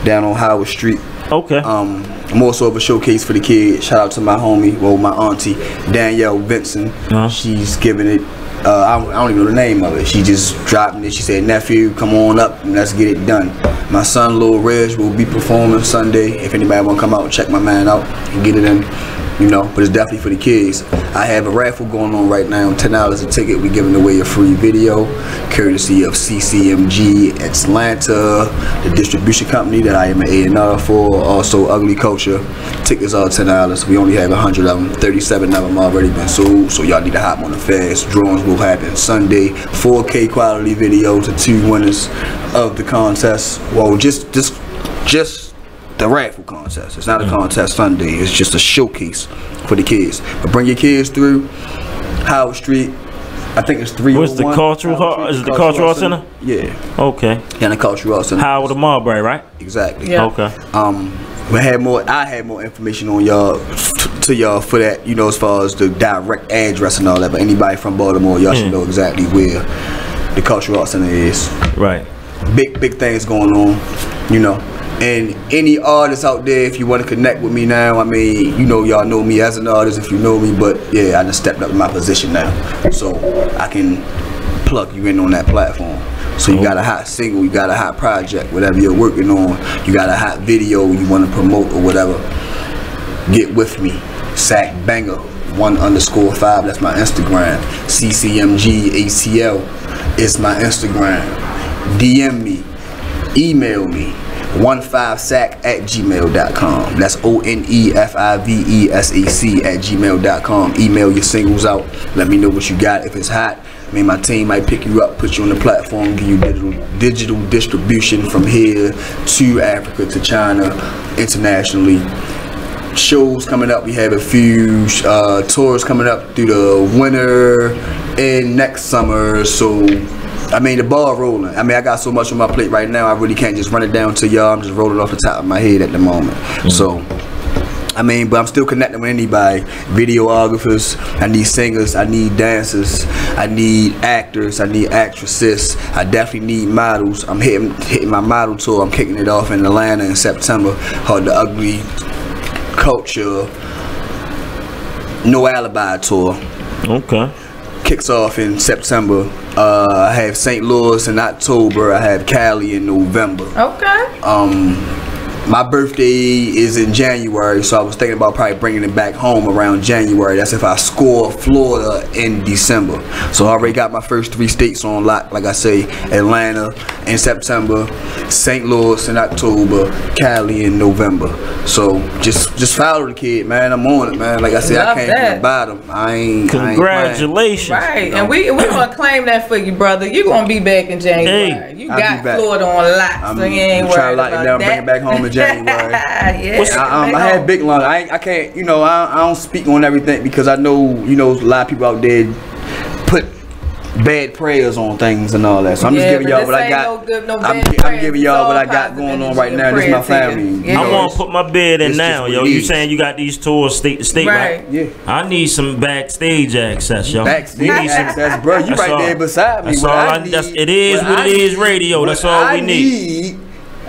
down on Howard Street. Okay. I'm also of a showcase for the kids. Shout out to my homie, my auntie, Danielle Benson. She's giving it. I don't even know the name of it. She just dropped it. She said, "Nephew, come on up and let's get it done." My son, Lil Reg, will be performing Sunday. If anybody want to come out, check my man out and get it in. You know, but it's definitely for the kids. I have a raffle going on right now, $10 a ticket. We're giving away a free video, courtesy of CCMG Atlanta, the distribution company that I am an A&R for. Also, Ugly Culture. Tickets are $10. We only have 100 of them. 37 of them already been sold, so y'all need to hop on the fast. Drawings will happen Sunday. 4K quality video to 2 winners of the contest. Well, just the raffle contest. It's not a contest Sunday. It's just a showcase for the kids. But bring your kids through Howard Street. I think it's 301. What's the cultural hall? Is it the Cultural Arts Center? Yeah. Okay. Yeah, the Cultural Arts Center. Howard and Marbury, right? Exactly. Yeah. Okay. I had more information on y'all to y'all for that, you know, as far as the direct address and all that. But anybody from Baltimore, y'all should know exactly where the Cultural Arts Center is. Right. Big things going on, you know. And any artists out there, if you want to connect with me now, I mean, you know, y'all know me as an artist if you know me, but yeah, I just stepped up in my position now, so I can plug you in on that platform. So you got a hot single, you got a hot project, whatever you're working on, you got a hot video you want to promote or whatever, get with me. Sack Banger 1_5, that's my Instagram. CCMGACL is my Instagram. DM me, email me. 15sack@gmail.com. That's ONEFIVESAC@gmail.com. Email your singles out. Let me know what you got. If it's hot, I mean, my team might pick you up, put you on the platform, give you digital distribution from here to Africa to China, internationally. Shows coming up. We have a few tours coming up through the winter and next summer. So I mean, the ball rolling. I mean, I got so much on my plate right now, I really can't just run it down to y'all. I'm just rolling off the top of my head at the moment. So, I mean, but I'm still connecting with anybody. Videographers, I need singers, I need dancers, I need actors, I need actresses. I definitely need models. I'm hitting my model tour. I'm kicking it off in Atlanta in September, called the Ugly Culture No Alibi Tour. Okay. Kicks off in September. I have St. Louis in October. I have Cali in November. Okay. My birthday is in January, so I was thinking about probably bringing it back home around January. That's if I score Florida in December. So I already got my first 3 states on lock. Like I say, Atlanta in September, St. Louis in October, Cali in November. So just follow the kid, man. I'm on it, man. Like I said, I came from the bottom. I ain't Congratulations. Right, and we gonna claim that for you, brother. You gonna be back in January. Hey, you got Florida on lock, so you ain't trying to worried lock it about down, that. bring it back home in January. Yes. I had big lungs. I can't, you know, I don't speak on everything because I know, you know, a lot of people out there put bad prayers on things and all that. So I'm just giving y'all what I got. I'm giving y'all what I got going on right now. This is my family. I want to put my bed in now, yo. You saying you got these tours state to state, right? Yeah. I need some backstage access, yo. Backstage access, bro. You right there beside me. That's all I need. It is what it is. Radio. That's all we need.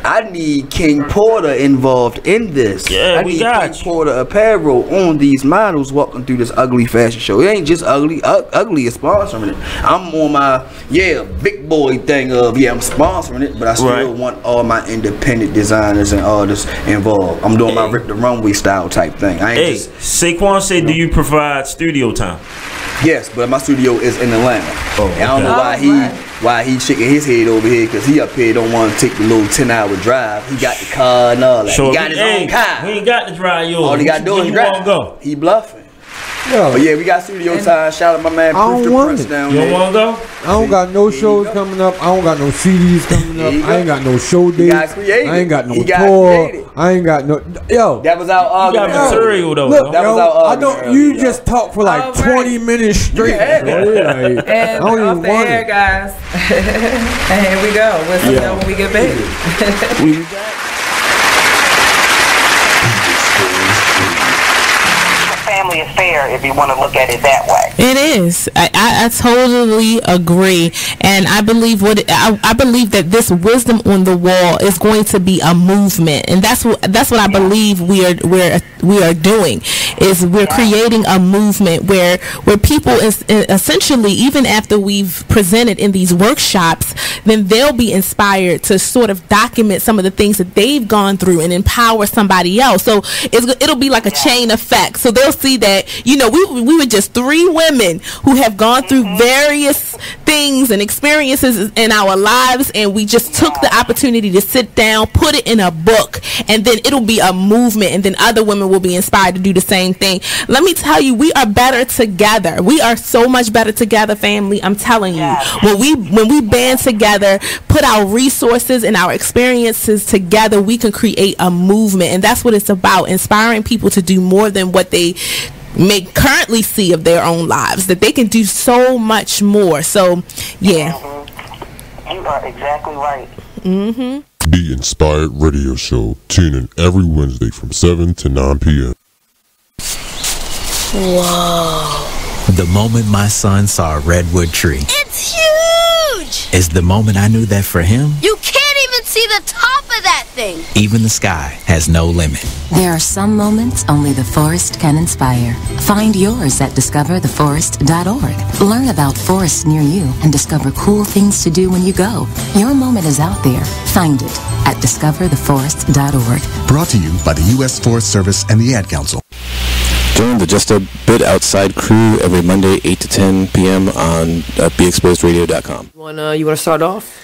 I need King Porter involved in this. Yeah, I need King Porter apparel on these models walking through this ugly fashion show. It ain't just ugly. Ugly is sponsoring it. I'm on my big boy thing of I'm sponsoring it, but I still want all my independent designers and artists involved. I'm doing my Rip the Runway style type thing. I ain't just Saquon said, do you provide studio time? Yes, but my studio is in Atlanta. And I don't know why he shaking his head over here, because he up here don't want to take the little 10-hour drive. He got the car and all that. He got his own car. We ain't got to drive yours. All he got to do is drive. Go. He bluffing. But we got studio time. Shout out my man Proof the Prince down there. You don't want to go? I don't got no shows coming up. I don't got no CDs coming up. I ain't got no show dates. I ain't got no tour. I ain't got no. That was our argument. You got material though. Look, that was our argument. You just talk for like 20 minutes straight. And off the air, guys. And here we go. We'll see when we get back. Family affair, if you want to look at it that way. It is. I totally agree, and I believe I believe that this wisdom on the wall is going to be a movement, and that's what I believe we are doing. Is we're creating a movement where people essentially, even after we've presented in these workshops, then they'll be inspired to sort of document some of the things that they've gone through and empower somebody else. So it'll be like a chain effect. So they'll see that we were just 3 women who have gone through various things and experiences in our lives, and we just took the opportunity to sit down, put it in a book, and then it'll be a movement, and then other women will be inspired to do the same thing. Let me tell you, we are better together. We are so much better together, family. I'm telling you, when we band together, put our resources and our experiences together, we can create a movement, and that's what it's about, inspiring people to do more than what they may currently see of their own lives, that they can do so much more. So you are exactly right. Be Inspired Radio Show. Tune in every Wednesday from 7 to 9 p.m. Whoa. The moment my son saw a redwood tree It's huge! is the moment I knew that for him, You can't even see the top of that thing! even the sky has no limit. There are some moments only the forest can inspire. Find yours at discovertheforest.org. Learn about forests near you and discover cool things to do when you go. Your moment is out there. Find it at discovertheforest.org. Brought to you by the U.S. Forest Service and the Ad Council. Join the Just a Bit Outside crew every Monday, 8 to 10 p.m. on BeExposedRadio.com. You want to start off?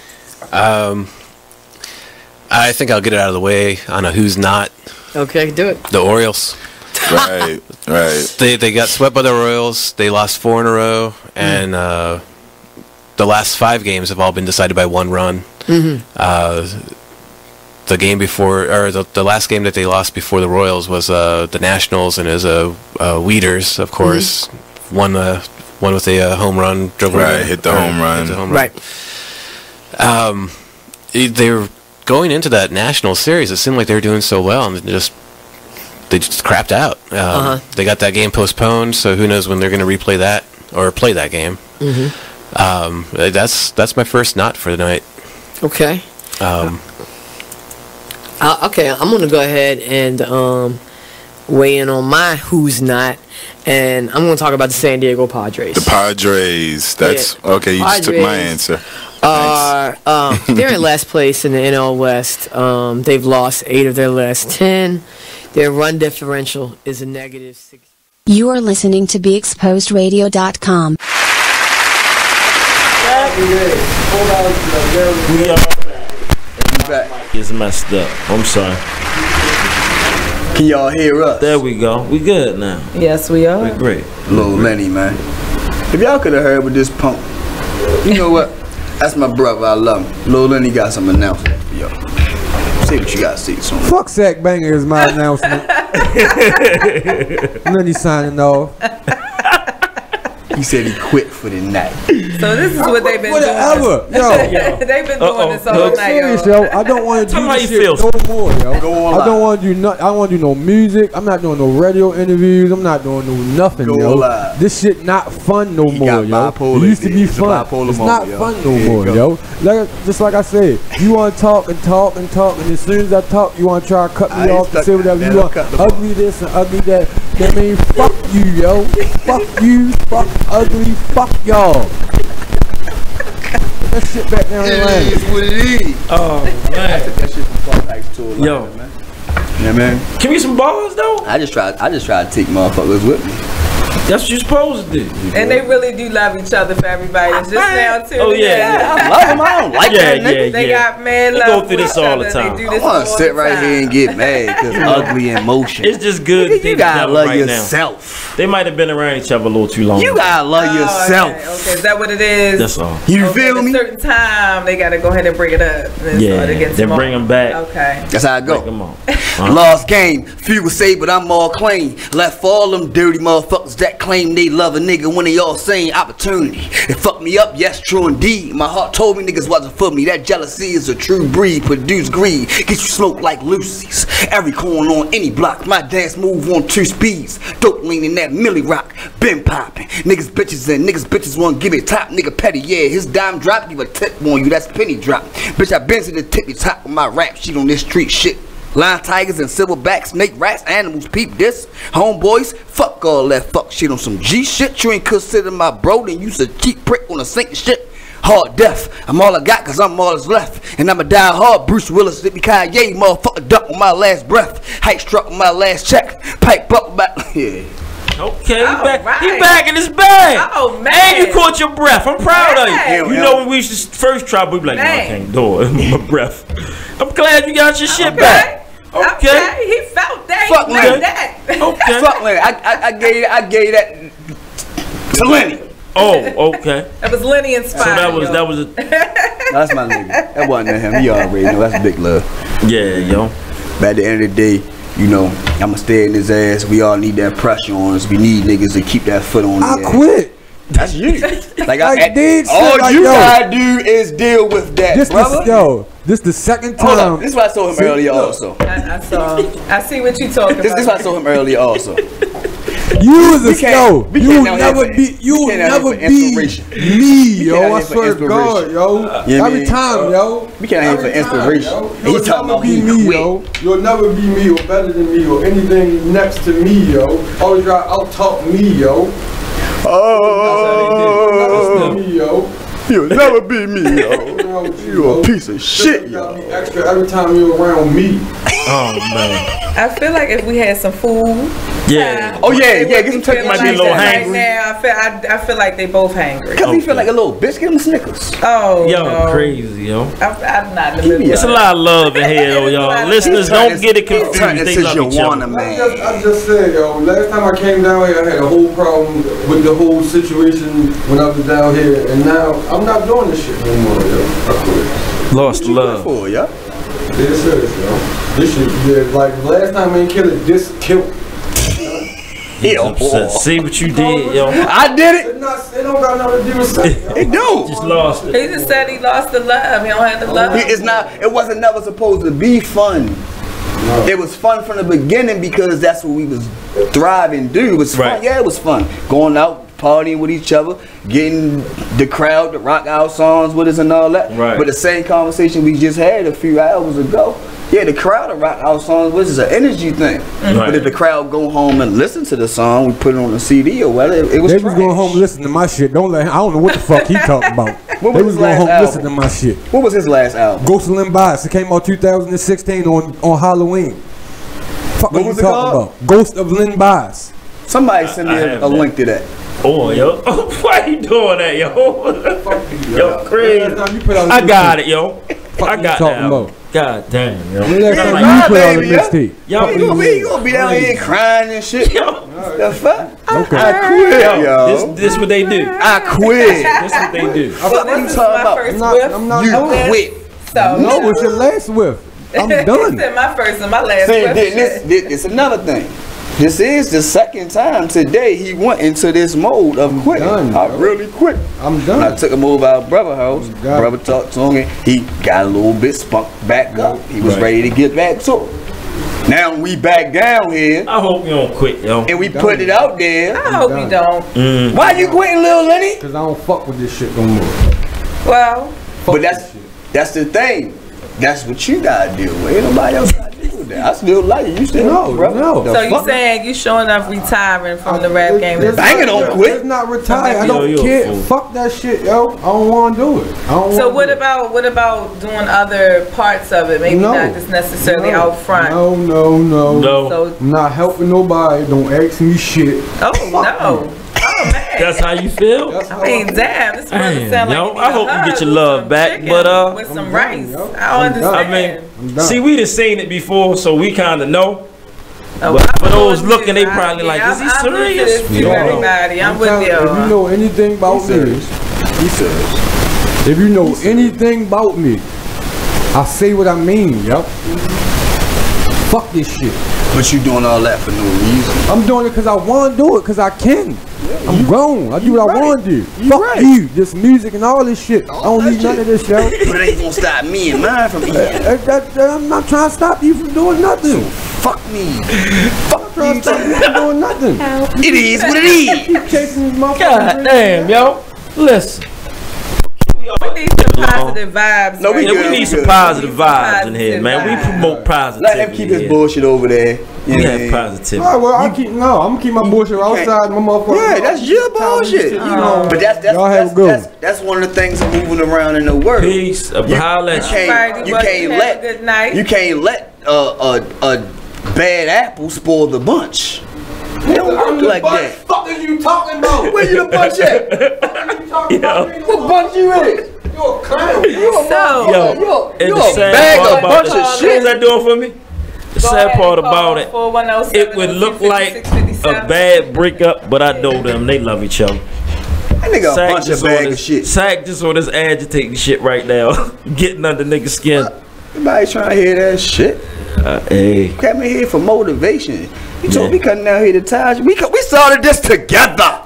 I think I'll get it out of the way on a who's not. Okay, do it. The Orioles. Right. They got swept by the Royals. They lost 4 in a row, and the last 5 games have all been decided by 1 run. The game before, or the last game that they lost before the Royals was the Nationals, and it was Weeders, of course, won with a home run. Hit the home run. Right. They were going into that National Series. It seemed like they were doing so well, and they just crapped out. They got that game postponed, so who knows when they're going to replay that or play that game. That's my first not for the night. Okay. Okay, I'm going to go ahead and weigh in on my who's not, and I'm going to talk about the San Diego Padres. The Padres. That's okay. You just took my answer. They're in last place in the NL West. They've lost 8 of their last 10. Their run differential is a -6. You are listening to BeExposedRadio.com. It's messed up. I'm sorry. Can y'all hear us? There we go. We good now. Yes, we are. We're great. Lil Lenny, man. If y'all could have heard with this punk, you know what? That's my brother. I love him. Lil Lenny got some announcement for y'all. See what you got to see soon. Fuck Sack Banger is my announcement. Lenny signing off. He said he quit for the night. So this is what they've been Whatever. doing. Yo. They've been doing this all night, Serious, yo. yo. I don't want to Tell do me how this you shit feel. no more, yo. Go on I live. don't want to do I don't want to do no music. I'm not doing no radio interviews. I'm not doing no nothing, Go yo. live. This shit not fun no He more, got yo. bipolar, It used to be it's a fun. bipolar It's moment, not yo. fun no There you more, go. yo. Just like I said, you want to talk and talk and talk, and as soon as I talk, you want to try to cut me off and say whatever you want. Ugly this and ugly that. That means fuck you, yo. Fuck you. Fuck ugly. Fuck y'all. Put that shit back down the line. It is what it is. Oh I man. took that shit from Fuck Ice to a Yo. line, man. Yeah, man. Give me some bars though. I just tried to take motherfuckers with me. That's what you're supposed to do. And they really do love each other for everybody. It's just now too. Oh yeah. I love them. I don't like that nigga. They got mad We love. go through for this each all the other. time. They do I this want all to sit the right time. here and get mad because ugly emotion. It's just good. Nigga, you gotta love right yourself. Now. They might have been around each other a little too long. You gotta love yourself. Okay, is that what it is? That's all. You feel At me? a certain time, they gotta go ahead and bring it up. And Yeah, start to get they some bring more. them back. Okay. That's how I go. Come on. Lost game, few will say, but I'm all clean. Left for all them dirty motherfuckers that claim they love a nigga when they all saying opportunity. It fucked me up, yes, true indeed. My heart told me niggas wasn't for me. That jealousy is a true breed, produce greed. Get you smoked like Lucy's. Every corner on any block, my dance move on 2 speeds. Dope leaning that Millie Rock, been popping. Niggas bitches and niggas bitches want to give it top. Nigga petty, yeah, his dime drop, give a tip on you, that's penny drop. Bitch, I been to the tippy top of my rap sheet on this street shit. Lion tigers and silverbacks, snake rats, animals, peep this. Homeboys, fuck all that fuck shit on some G shit. You ain't consider my bro, then you's a cheap prick on a sink shit. Hard death, I'm all I got cause I'm all that's left. And I'ma die hard, Bruce Willis, Zippy Kanye, motherfucker duck on my last breath. Height struck on my last check, pipe up back, yeah. Okay, he back in his bag. Oh man. And you caught your breath. I'm proud of you. Yeah, You know when we used to first try, we be like, no, I can't do it. My breath. I'm glad you got your shit back. Okay. He felt that. Fuck he Lenny. felt that. Okay. Fuck Lenny. I gave that to Lenny. Oh, okay. That was Lenny inspired. So that was That's my nigga. That wasn't him. You already know. That's big love. Yeah, yo. But at the end of the day, you know, I'ma stay in his ass. We all need that pressure on us. We need niggas to keep that foot on. I quit. That's you. Like dude, all like, you yo. gotta do is deal with that, brother. This the second time. Hold up. This is what I told him earlier also. I see what you talking This about. is what I told him earlier also. You was a We can't- we can't out here never for- be. You we will can't out here never for be inspiration. me, We can't out yo. I here for swear to God, inspiration. yo. You know what I Every mean? time, yo. We can't out here for inspiration. Yo. And he You'll talking never about be he me, quit. yo. You'll never be me or better than me or anything next to me, yo. Always try to out-talk me, yo. Oh, me, yo. You'll never be me, yo. You a piece of shit, yo. Extra every time you're around me. Oh man. I feel like if we had some food. Yeah. Oh yeah, get some turkey. Might be a little Right hangry. now, I feel like they both hangry. Cause he feel like a little bitch. Give him Snickers. Oh, Yo, no. crazy, yo. I'm not in the middle. It's a lot of love in here, though, y'all. Listeners, don't get it confused. They love each other. I just said, yo, last time I came down here, I had a whole problem with the whole situation when I was down here, and now I'm not doing this shit no more, yo. I quit. Lost love. For ya. Yeah, serious, yo. This shit, yeah, like last time I ain't killed it, this killed. See what you did, yo. I did it. It don't got nothing to do with sex. It do. Just lost it. He just said he lost the love. He don't have the love. It's not. It wasn't never supposed to be fun. No. It was fun from the beginning because that's what we was thriving do. It was fun. Right. Yeah, it was fun. Going out, partying with each other, getting the crowd to rock our songs with us and all that. Right. But the same conversation we just had a few hours ago. Yeah, the crowd to rock our songs with us is an energy thing. Right. But if the crowd go home and listen to the song, we put it on the CD or whatever, it was They trash. was going home and listen to my shit. I don't know what the fuck he talking about. What They was was his going last home and album? listen to my shit. What was his last album? Ghost of Limb Bias. It came out 2016 on Halloween. Fuck What are was you it talking called? about? Ghost of Limb Bias. Somebody send me a link to that. Oh, yo. Why you doing that, yo? Yo, crazy. I got it, yo. I got that. God damn, yo. Last time you put out a mixtape. Yo, you gonna be down here crying and shit. Yo. The fuck? Okay. I quit, yo. This what they do. I quit. This what they do. What are you talking about? I'm not You quit. So No, it's your last whiff. I'm done. He said my first and my last. See, question. this another thing. This is the second time today he went into this mode of quitting. I really quit. I'm done. I took him over our brother's house. Brother talked to him. He got a little bit spunked back up. He was ready to get back to it. Now we back down here. I hope you don't quit, yo. And we put it out there. I hope you don't. Why you quitting, Lil Lenny? Because I don't fuck with this shit no more. Well, but that's the thing. That's what you gotta deal with. Ain't nobody else gotta deal with that. I still like you. You still no. So you saying you showing up retiring from the rap game? Banging on quit. It's not retired. I don't care. Fuck that shit, yo. I don't want to do it. So what about doing other parts of it? Maybe not just necessarily out front. No. So I'm not helping nobody. Don't ask me shit. Oh no. That's how you feel? I mean, damn, this brother sound like I hope you get your love back, but with some rice. I understand. I mean, see, we done seen it before, so we kind of know. But for those looking, they probably like, is he serious? Everybody, I'm with you. If you know anything about me, if you know anything about me, I say what I mean, yo. Fuck this shit. But you doing all that for no reason. I'm doing it because I want to do it, because I can. I'm grown. I do what I want to do. Fuck you. This music and all this shit. I don't need none of this, yo. But it ain't gonna stop me and mine from eating. I'm not trying to stop you from doing nothing. Fuck me. Fuck you. Stop you from doing nothing. It is what it is. Keep chasing these motherfuckers. God damn, yo. Listen. We need some positive vibes. No, we need some positive vibes in here, man. We promote positivity. Let him keep his bullshit over there. We have positivity. All right, well, I'm gonna keep my bullshit outside my motherfucker. Yeah, that's your bullshit. You know, but that's one of the things of moving around in the world. Peace. You can't let a bad apple spoil the bunch. It don't work like that. What the fuck are you talking about? Where you the bunch at? What bunch you in? You a clown. You a bag of bunch of shit. What is that doing for me? The sad part about it, it would look like a bad breakup, but I know them. They love each other. That nigga a bunch of bag of shit. Sack just on this agitating shit right now, getting under niggas' skin. Nobody trying to hear that shit. Hey, came in here for motivation. You told me coming down here to Taj. We started this together.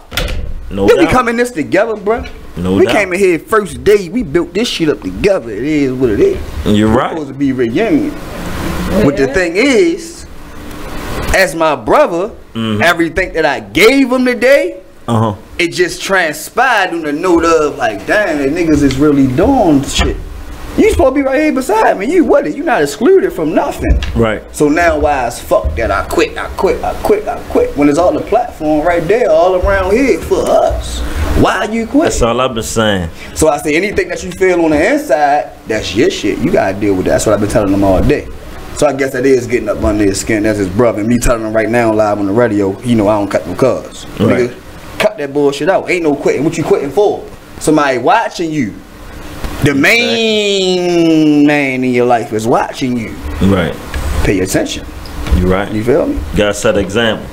No doubt. We come in this together, bro. We came in here first day. We built this shit up together. It is what it is. You're right. It's supposed to be reunion. But the thing is, as my brother, everything that I gave him today, it just transpired on the note of like, damn, the niggas is really doing shit. You supposed to be right here beside me. You not excluded from nothing. Right. So now why is fuck that I quit. When it's all the platform right there all around here for us. Why you quit? That's all I've been saying. So I say anything that you feel on the inside, that's your shit. You gotta deal with that. That's what I've been telling them all day. So I guess that is getting up under his skin. That's his brother. And me telling him right now live on the radio, I don't cut no cuz. Right. Nigga, cut that bullshit out. Ain't no quitting. What you quitting for? Somebody watching you. The main man in your life is watching you. Right. Pay attention. You right. You feel me? Gotta set an example.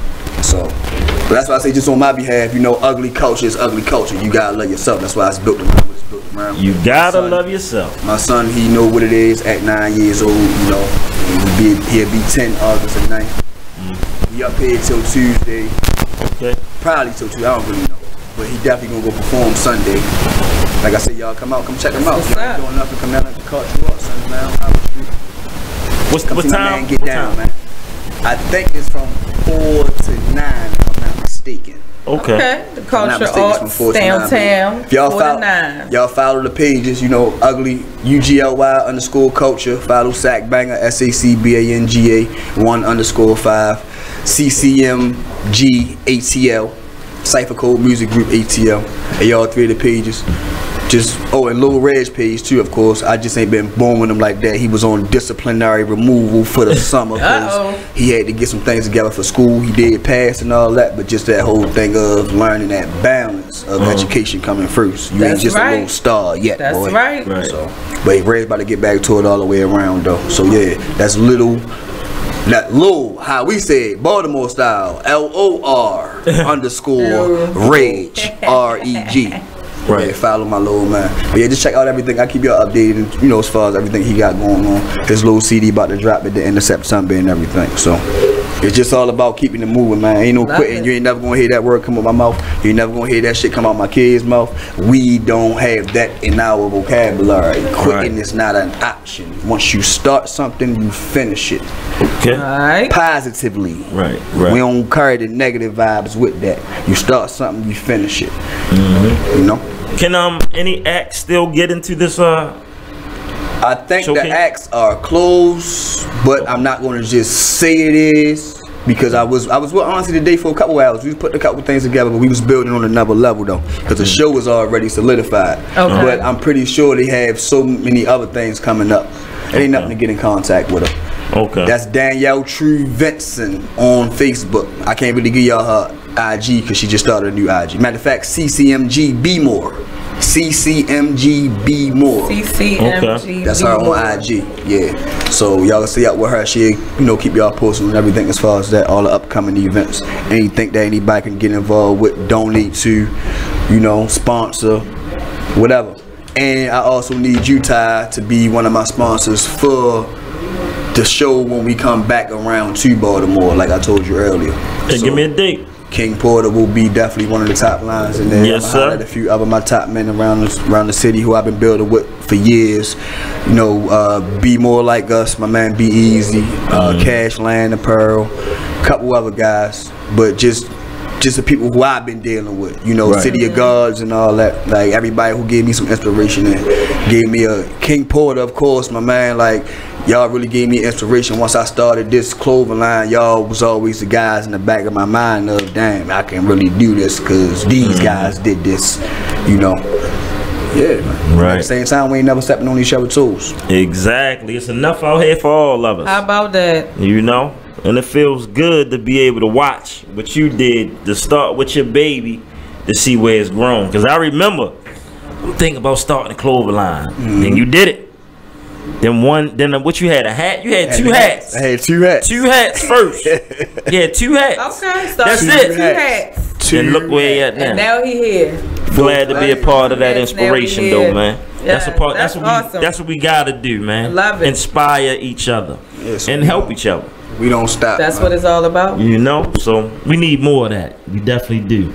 So, but that's why I say just on my behalf, ugly culture is ugly culture. You gotta love yourself. That's why it's built around what it's built around. You gotta love yourself. My son, he know what it is at 9 years old, He'll be 10 August the 9th. He up here till Tuesday. Okay. Probably till Tuesday, I don't really know. But he definitely gonna go perform Sunday. Like I said, y'all come check him out. Y'all ain't doing nothing, come down and cut you up, son, man. What time? Get down, man. I think it's from 4 to 9, if I'm not mistaken. Okay. The Culture Arts downtown. If y'all follow the pages, ugly UGLY_culture. Follow Sack Banger SACBANGA 1_5 CCMG ATL. Cypher Code Music Group ATL. And y'all 3 of the pages. And Lil Reg page too, of course. I just ain't been born with him like that. He was on disciplinary removal for the summer. He had to get some things together for school. He did pass and all that, but just that whole thing of learning that balance of education coming first. You ain't just a little star yet, That's boy. Right. So, but Red's about to get back to it all the way around though. So yeah, that's Lil, how we say it, Baltimore style, LOR_Reg REG. Right. Yeah, follow my little man. But yeah, just check out everything. I keep y'all updated, as far as everything he got going on. His little CD about to drop at the end of September and everything. So It's just all about keeping it moving, man. Ain't no quitting. You ain't never gonna hear that word come out my mouth. You ain't never gonna hear that shit come out my kids' mouth. We don't have that in our vocabulary. Quitting is not an option. Once you start something, you finish it. Okay. Positively. Right. We don't carry the negative vibes with that. You start something, you finish it. You know? Can any acts still get into this I think the acts are closed, but I'm not going to just say it is, because I was with Auntie today for a couple hours. We put a couple things together, but we was building on another level though, because the show was already solidified. But I'm pretty sure they have so many other things coming up. It ain't nothing to get in contact with her. That's Danielle True Vincent on Facebook. I can't really give y'all her IG because she just started a new IG. Matter of fact, CCMG Be More. CCMG Be More. CCMG. That's her on IG. Yeah. So y'all can see out with her. She, keep y'all posted on everything as far as that, all the upcoming events. Anything that anybody can get involved with, donate to, sponsor, whatever. And I also need you, Ty, to be one of my sponsors for the show when we come back around to Baltimore, like I told you earlier. Hey, give me a date. King Porter will be definitely one of the top lines in there. Yes, sir. A few other my top men around the city who I've been building with for years. Be More Like Us, my man Be Easy, Cash Land Apparel, a couple other guys, but just the people who I've been dealing with, City of Gods and all that. Like everybody who gave me some inspiration and gave me a King Porter, of course, my man. Like y'all really gave me inspiration. Once I started this clothing line, y'all was always the guys in the back of my mind of, damn, I can really do this because these guys did this, Yeah, man. At the same time, we ain't never stepping on each other's toes. Exactly. It's enough out here for all of us. How about that? And it feels good to be able to watch what you did to start with your baby to see where it's grown. Because I remember, I'm thinking about starting a clothing line. Then you did it. Then what you had, a hat? You had two hats. I had two hats. Two hats first. Yeah, two hats. Okay, so that's it. Two hats. And look where he at now. And now he here. Glad to be a part of that inspiration though, man. Yeah, that's what we gotta do, man. Love it. Inspire each other and help each other. We don't stop. That's what it's all about. So we need more of that. We definitely do.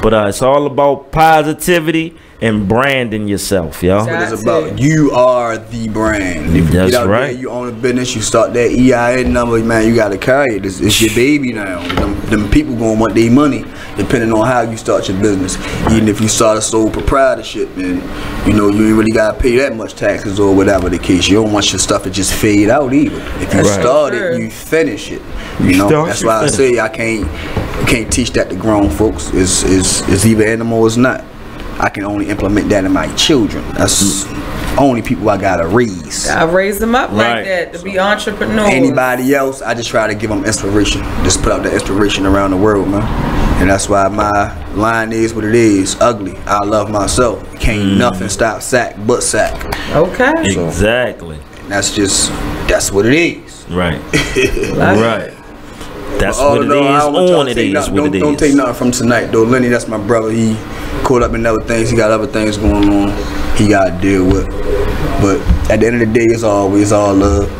But it's all about positivity and branding yourself, y'all. That's what it's about. You are the brand. If you That's get out right. there, you own a business, you start that EIN number, man, you gotta carry it. It's your baby now. Them people gonna want their money, depending on how you start your business. Even if you start a sole proprietorship, and you ain't really gotta pay that much taxes or whatever the case. You don't want your stuff to just fade out either. If you start it, you finish it. That's why I say you can't teach that to grown folks. It's either animal or it's not. I can only implement that in my children. That's only people I gotta raise. I raise them up like that to be entrepreneurs. Anybody else, I just try to give them inspiration. Just put out the inspiration around the world, man. And that's why my line is what it is. Ugly. I love myself. Can't nothing stop Sack but Sack. Okay. So, exactly. That's what it is. Right. Right. That's what it is. Don't take nothing from tonight though. Lenny, that's my brother. He caught up in other things. He got other things going on he got to deal with. But at the end of the day, it's always all love.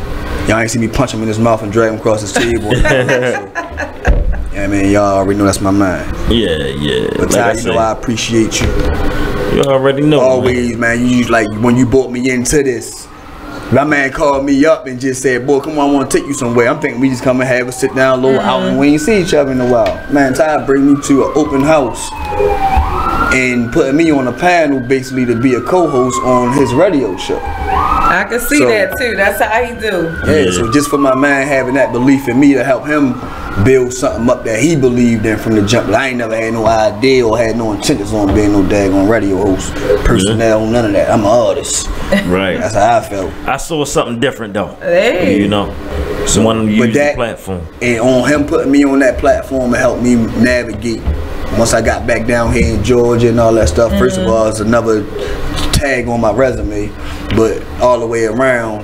Y'all ain't see me punch him in his mouth and drag him across his table. Yeah, man, y'all already know that's my mind. Yeah. But Ty, I appreciate you. You already know. Always, man. You like when you brought me into this. My man called me up and just said, boy, come on, I want to take you somewhere. I'm thinking we just come and have a sit down, little out, and we ain't see each other in a while. Man, Ty bring me to an open house and putting me on a panel basically to be a co-host on his radio show. I can see that too. That's how he do. Yeah, so just for my man having that belief in me to help him build something up that he believed in from the jump. I ain't never had no idea or had no intentions on being no daggone radio host, personnel, none of that. I'm an artist. Right. That's how I felt. I saw something different though. Hey. So one of them use the platform. And on him putting me on that platform and help me navigate. Once I got back down here in Georgia and all that stuff, first of all, it's another tag on my resume, but all the way around,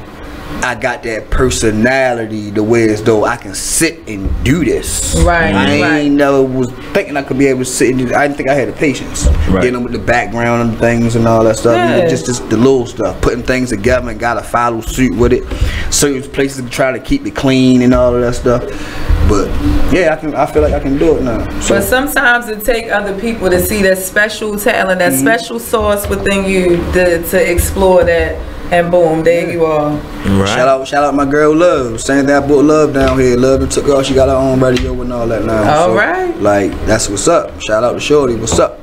I got that personality the way as though I can sit and do this. Right. I ain't never was thinking I could be able to sit and do. I didn't think I had the patience. Dealing with the background and things and all that stuff. Yeah. You know, just the little stuff. Putting things together and gotta follow suit with it. Certain places to try to keep it clean and all of that stuff. But yeah, I feel like I can do it now. So. But sometimes it take other people to see that special talent, that special sauce within you to explore that. And boom, there you are. Right. Shout out my girl Love. Same thing I brought Love down here. Love that took off. She got her own radio and all that now. All right. Like, that's what's up. Shout out to Shorty. What's up?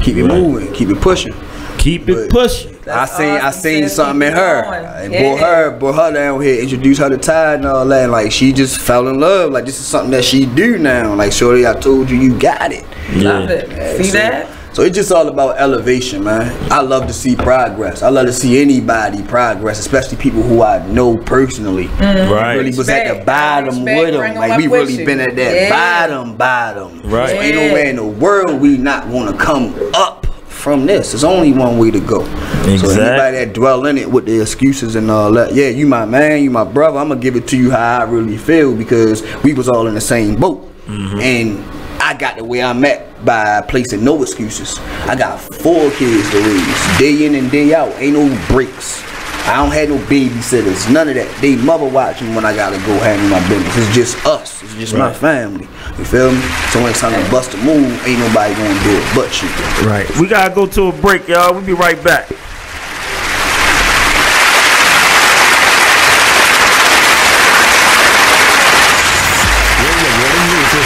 Keep it moving. Keep it pushing. Keep it pushing. I seen something in her. And brought her down here, introduced her to Tide and all that. And like, she just fell in love. Like, this is something that she do now. Like, Shorty, I told you, you got it. Love it. See that? So it's just all about elevation, man. I love to see progress. I love to see anybody progress, especially people who I know personally. Right. Really was at the bottom with them. Like, we really been at that bottom. Right. So ain't nowhere in the world we not want to come up from this. There's only one way to go. Exactly. So anybody that dwell in it with the excuses and all that, yeah, you my man, you my brother, I'm going to give it to you how I really feel, because we was all in the same boat. And I got the way I'm at by placing no excuses. I got 4 kids to raise, day in and day out. Ain't no breaks. I don't have no babysitters, none of that. They mother watching when I gotta go handle my business. It's just us. It's just my family. You feel me? So when it's time to bust a move, ain't nobody gonna do it but you. Right. We gotta go to a break, y'all. We'll be right back.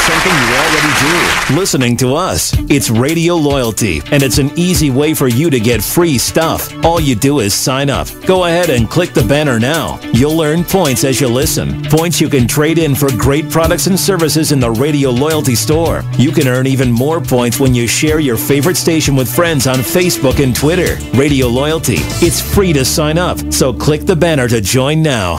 Something you already do. Listening to us. It's Radio Loyalty, and it's an easy way for you to get free stuff. All you do is sign up. Go ahead and click the banner now. You'll earn points as you listen. Points you can trade in for great products and services in the Radio Loyalty store. You can earn even more points when you share your favorite station with friends on Facebook and Twitter. Radio Loyalty. It's free to sign up, so click the banner to join now.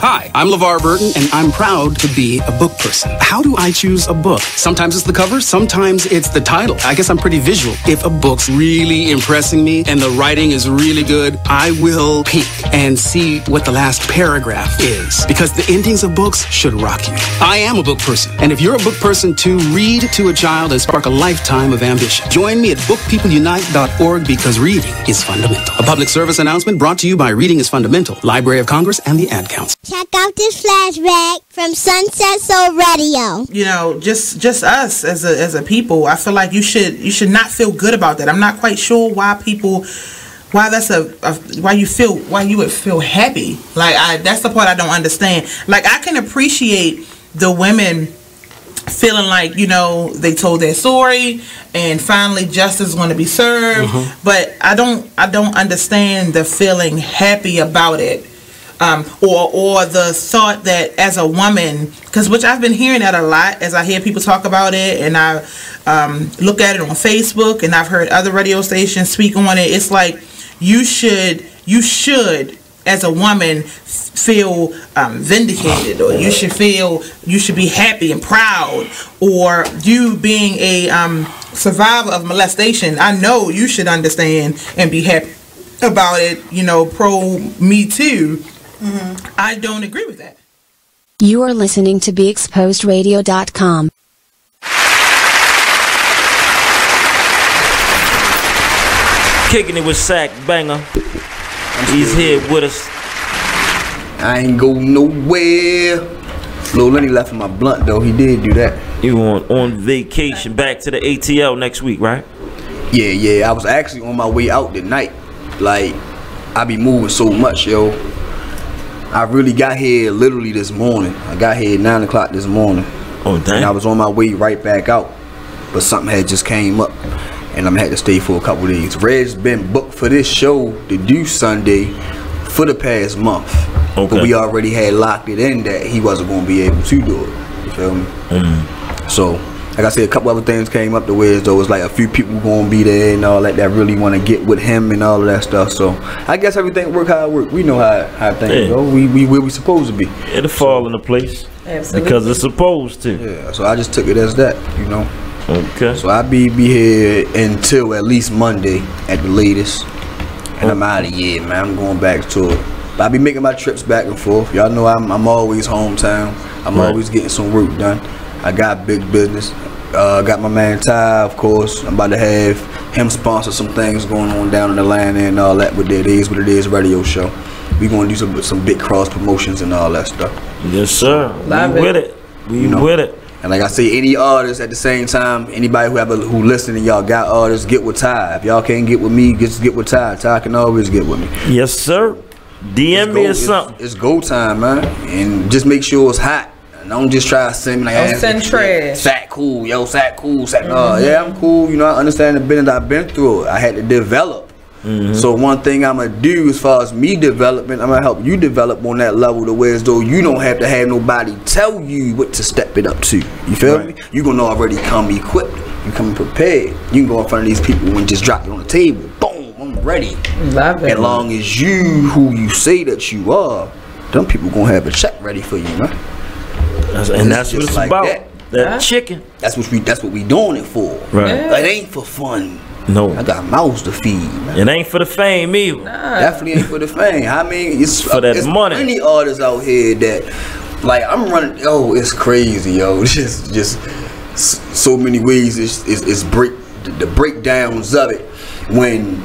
Hi, I'm LeVar Burton, and I'm proud to be a book person. How do I choose a book? Sometimes it's the cover, sometimes it's the title. I guess I'm pretty visual. If a book's really impressing me and the writing is really good, I will peek and see what the last paragraph is, because the endings of books should rock you. I am a book person, and if you're a book person too, read to a child and spark a lifetime of ambition. Join me at bookpeopleunite.org, because reading is fundamental. A public service announcement brought to you by Reading is Fundamental, Library of Congress, and the Ad Council. Check out this flashback from Sunset Soul Radio. You know, just us as a people, I feel like you should not feel good about that. I'm not quite sure why you would feel happy. Like, that's the part I don't understand. Like, I can appreciate the women feeling like, you know, they told their story and finally justice is going to be served, but I don't understand the feeling happy about it. Or the thought that as a woman, which I've been hearing that a lot as I hear people talk about it, and I look at it on Facebook, and I've heard other radio stations speak on it. It's like you should as a woman feel vindicated, or you should be happy and proud, or you being a survivor of molestation, I know you should understand and be happy about it, you know, pro Me Too. I don't agree with that. You are listening to BeExposedRadio.com. Kicking it with Sack Banger. He's here with us. I ain't go nowhere. Lil Lenny left in my blunt though. He did do that. You on vacation back to the ATL next week, right? Yeah. I was actually on my way out tonight. Like, I be moving so much, yo. I really got here literally this morning. I got here at 9 o'clock this morning. Oh, damn. And I was on my way right back out. But something had just came up, and I'm had to stay for a couple days. Red's been booked for this show to do Sunday for the past month. Okay. But we already had locked it in that he wasn't going to be able to do it. You feel me? So, like I said, a couple other things came up the way as though it's like a few people gonna be there and all that really want to get with him and all of that stuff. So I guess everything work how it work. We know how things go. We where we supposed to be. It'll fall into place. Absolutely. Because it's supposed to. Yeah. So I just took it as that, you know. Okay. So I be here until at least Monday at the latest, and I'm out of here, man. I'm going back to it. But I be making my trips back and forth. Y'all know I'm always hometown. I'm always getting some work done. I got big business. Got my man Ty, of course. I'm about to have him sponsor some things going on down in Atlanta and all that with It Is What It Is radio show. We gonna do some big cross promotions and all that stuff. Yes, sir. We with it. We with it. And like I say, any artists at the same time, anybody who listening, y'all got artists, get with Ty. If y'all can't get with me, just get with Ty. Ty can always get with me. Yes, sir. DM me or something. It's go time, man. And just make sure it's hot. And don't just try to send me like, don't send trash. Sack cool, yo, sack cool, sack. Yeah, I'm cool. You know, I understand the business I've been through. I had to develop. So one thing I'm gonna do as far as me development, I'm gonna help you develop on that level to where as though you don't have to have nobody tell you what to step it up to. You feel me? You gonna already come equipped. You come prepared. You can go in front of these people and just drop it on the table. Boom, I'm ready. Love it. As long as you who you say that you are, them people gonna have a check ready for you, man. And that's what it's like about. That chicken. That's what we doing it for. Right. It ain't for fun. No. I got mouths to feed, man. It ain't for the fame either. Definitely ain't for the fame. I mean, it's for that money. Plenty artists out here that, like, I'm running. Oh, it's crazy, yo. Just so many ways. It's the breakdowns of it when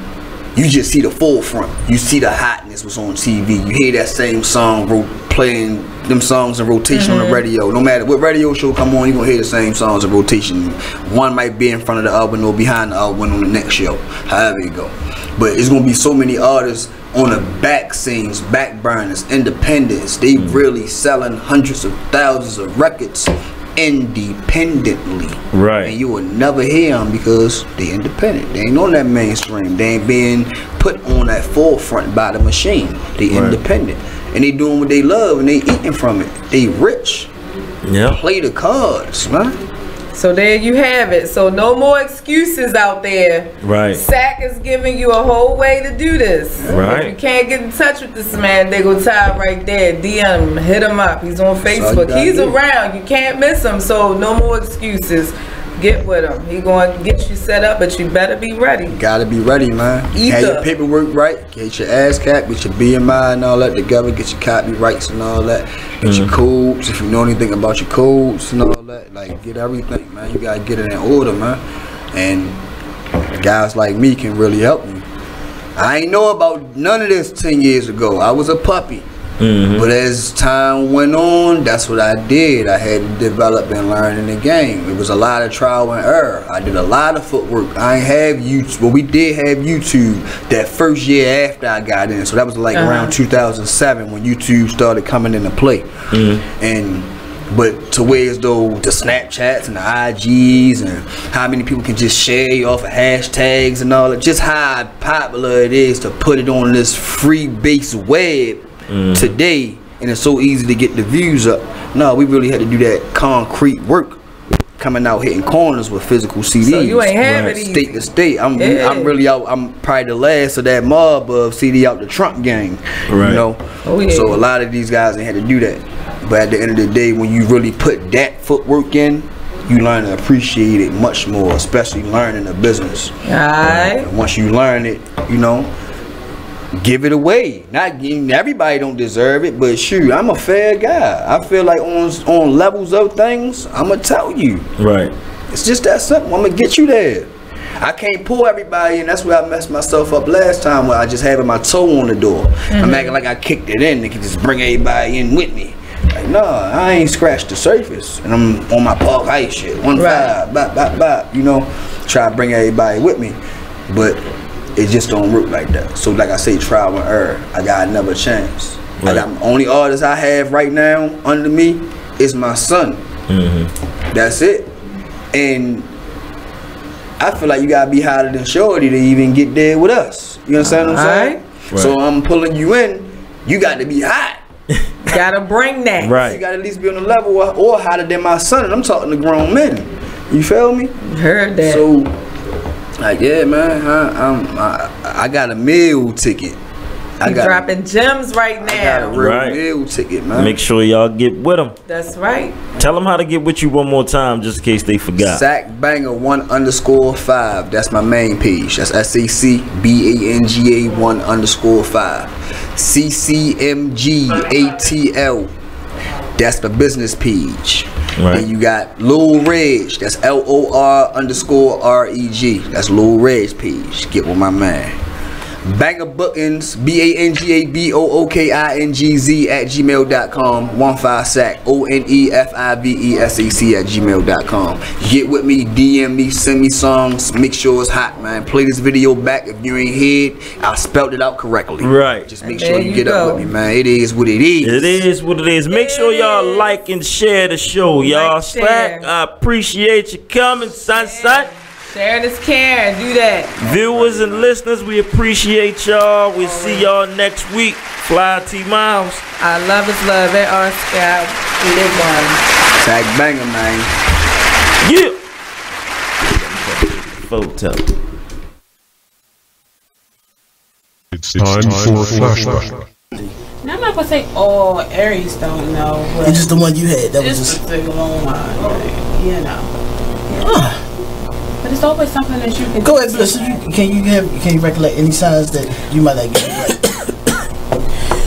you just see the forefront. You see the hotness was on TV. You hear that same song playing them songs in rotation on the radio. No matter what radio show come on, you're gonna hear the same songs in rotation. One might be in front of the other one or behind the other one on the next show. However you go. But it's gonna be so many artists on the back scenes, back burners, independents. They really selling hundreds of thousands of records independently. Right. And you will never hear them because they independent. They ain't on that mainstream. They ain't being put on that forefront by the machine. They independent. And they doing what they love and they eating from it. They rich. Yeah. Play the cards, man. So there you have it. So no more excuses out there. Right. SAC is giving you a whole way to do this. Right. If you can't get in touch with this man, they go Ty right there. DM him, hit him up. He's on Facebook. He's around. You can't miss him. So no more excuses. Get with him. He going to get you set up, but you better be ready. Gotta be ready, man. Have your paperwork right. Get your ASCAP, get your BMI and all that together. Get your copyrights and all that. Get your codes. If you know anything about your codes and all that, like get everything, man. You gotta get it in order, man. And guys like me can really help you. I ain't know about none of this 10 years ago. I was a puppy. But as time went on, that's what I did. I had to develop and learn in the game. It was a lot of trial and error. I did a lot of footwork. I ain't have YouTube. Well, we did have YouTube that first year after I got in. So that was like around 2007 when YouTube started coming into play. But to where as though the Snapchats and the IGs and how many people can just share you off of hashtags and all that, just how popular it is to put it on this free base web today, and it's so easy to get the views up. No, we really had to do that concrete work, coming out hitting corners with physical CDs. So you ain't having it state to state. I'm really out. I'm probably the last of that mob of CD out the trunk gang. Right. You know. So a lot of these guys ain't had to do that. But at the end of the day, when you really put that footwork in, you learn to appreciate it much more, especially learning the business. And once you learn it, you know, give it away. Not everybody don't deserve it, but shoot, I'm a fair guy. I feel like on levels of things, I'ma tell you. Right. It's just that simple. I'ma get you there. I can't pull everybody in. That's where I messed myself up last time, where I just having my toe on the door. I'm acting like I kicked it in. They can just bring everybody in with me. Like, no, I ain't scratched the surface, and I'm on my Park Heights shit. 1-5, bop, you know, try to bring everybody with me, but it just don't work like that. So like I say, trial and error. I got another chance. I got only artist I have right now under me is my son. That's it. And I feel like you gotta be hotter than Shorty to even get there with us. You understand what I'm saying? So I'm pulling you in. You got to be hot. gotta bring that. Right. You gotta at least be on the level or higher than my son, and I'm talking to grown men. You feel me? Heard that. So, like, yeah, man, I got a meal ticket. You dropping gems right now. I got a real meal ticket, man. Make sure y'all get with them. That's right. Tell them how to get with you one more time, just in case they forgot. SackBanger1_5. That's my main page. That's SackBanga1_5. CCMGATL. That's the business page. Right. Then you got Lil Reg. That's LOR_REG. That's Lil Reg page. Get with my man. Banger Bookings, BANGABOOKINGZ @gmail.com. 15sack ONEFIVESAC @gmail.com. Get with me, DM me, send me songs, make sure it's hot, man. Play this video back if you ain't heard. I spelled it out correctly. Right. Just make sure you get up with me, man. It is what it is. It is what it is. Make sure y'all like and share the show, y'all. Stack, I appreciate you coming, son. Sharing is caring. Do that. Viewers and listeners, we appreciate y'all. We'll see y'all next week. Fly T Miles. I love is love at our Scout. Live on. Sack Banger, man. Yeah. Photo. It's time for a flashback. Now, I'm not gonna say all Aries don't know. But it's just the one you had. That was just a long one, you know. But it's always something that you can go ahead, Melissa. Can you recollect any signs that you might not get right?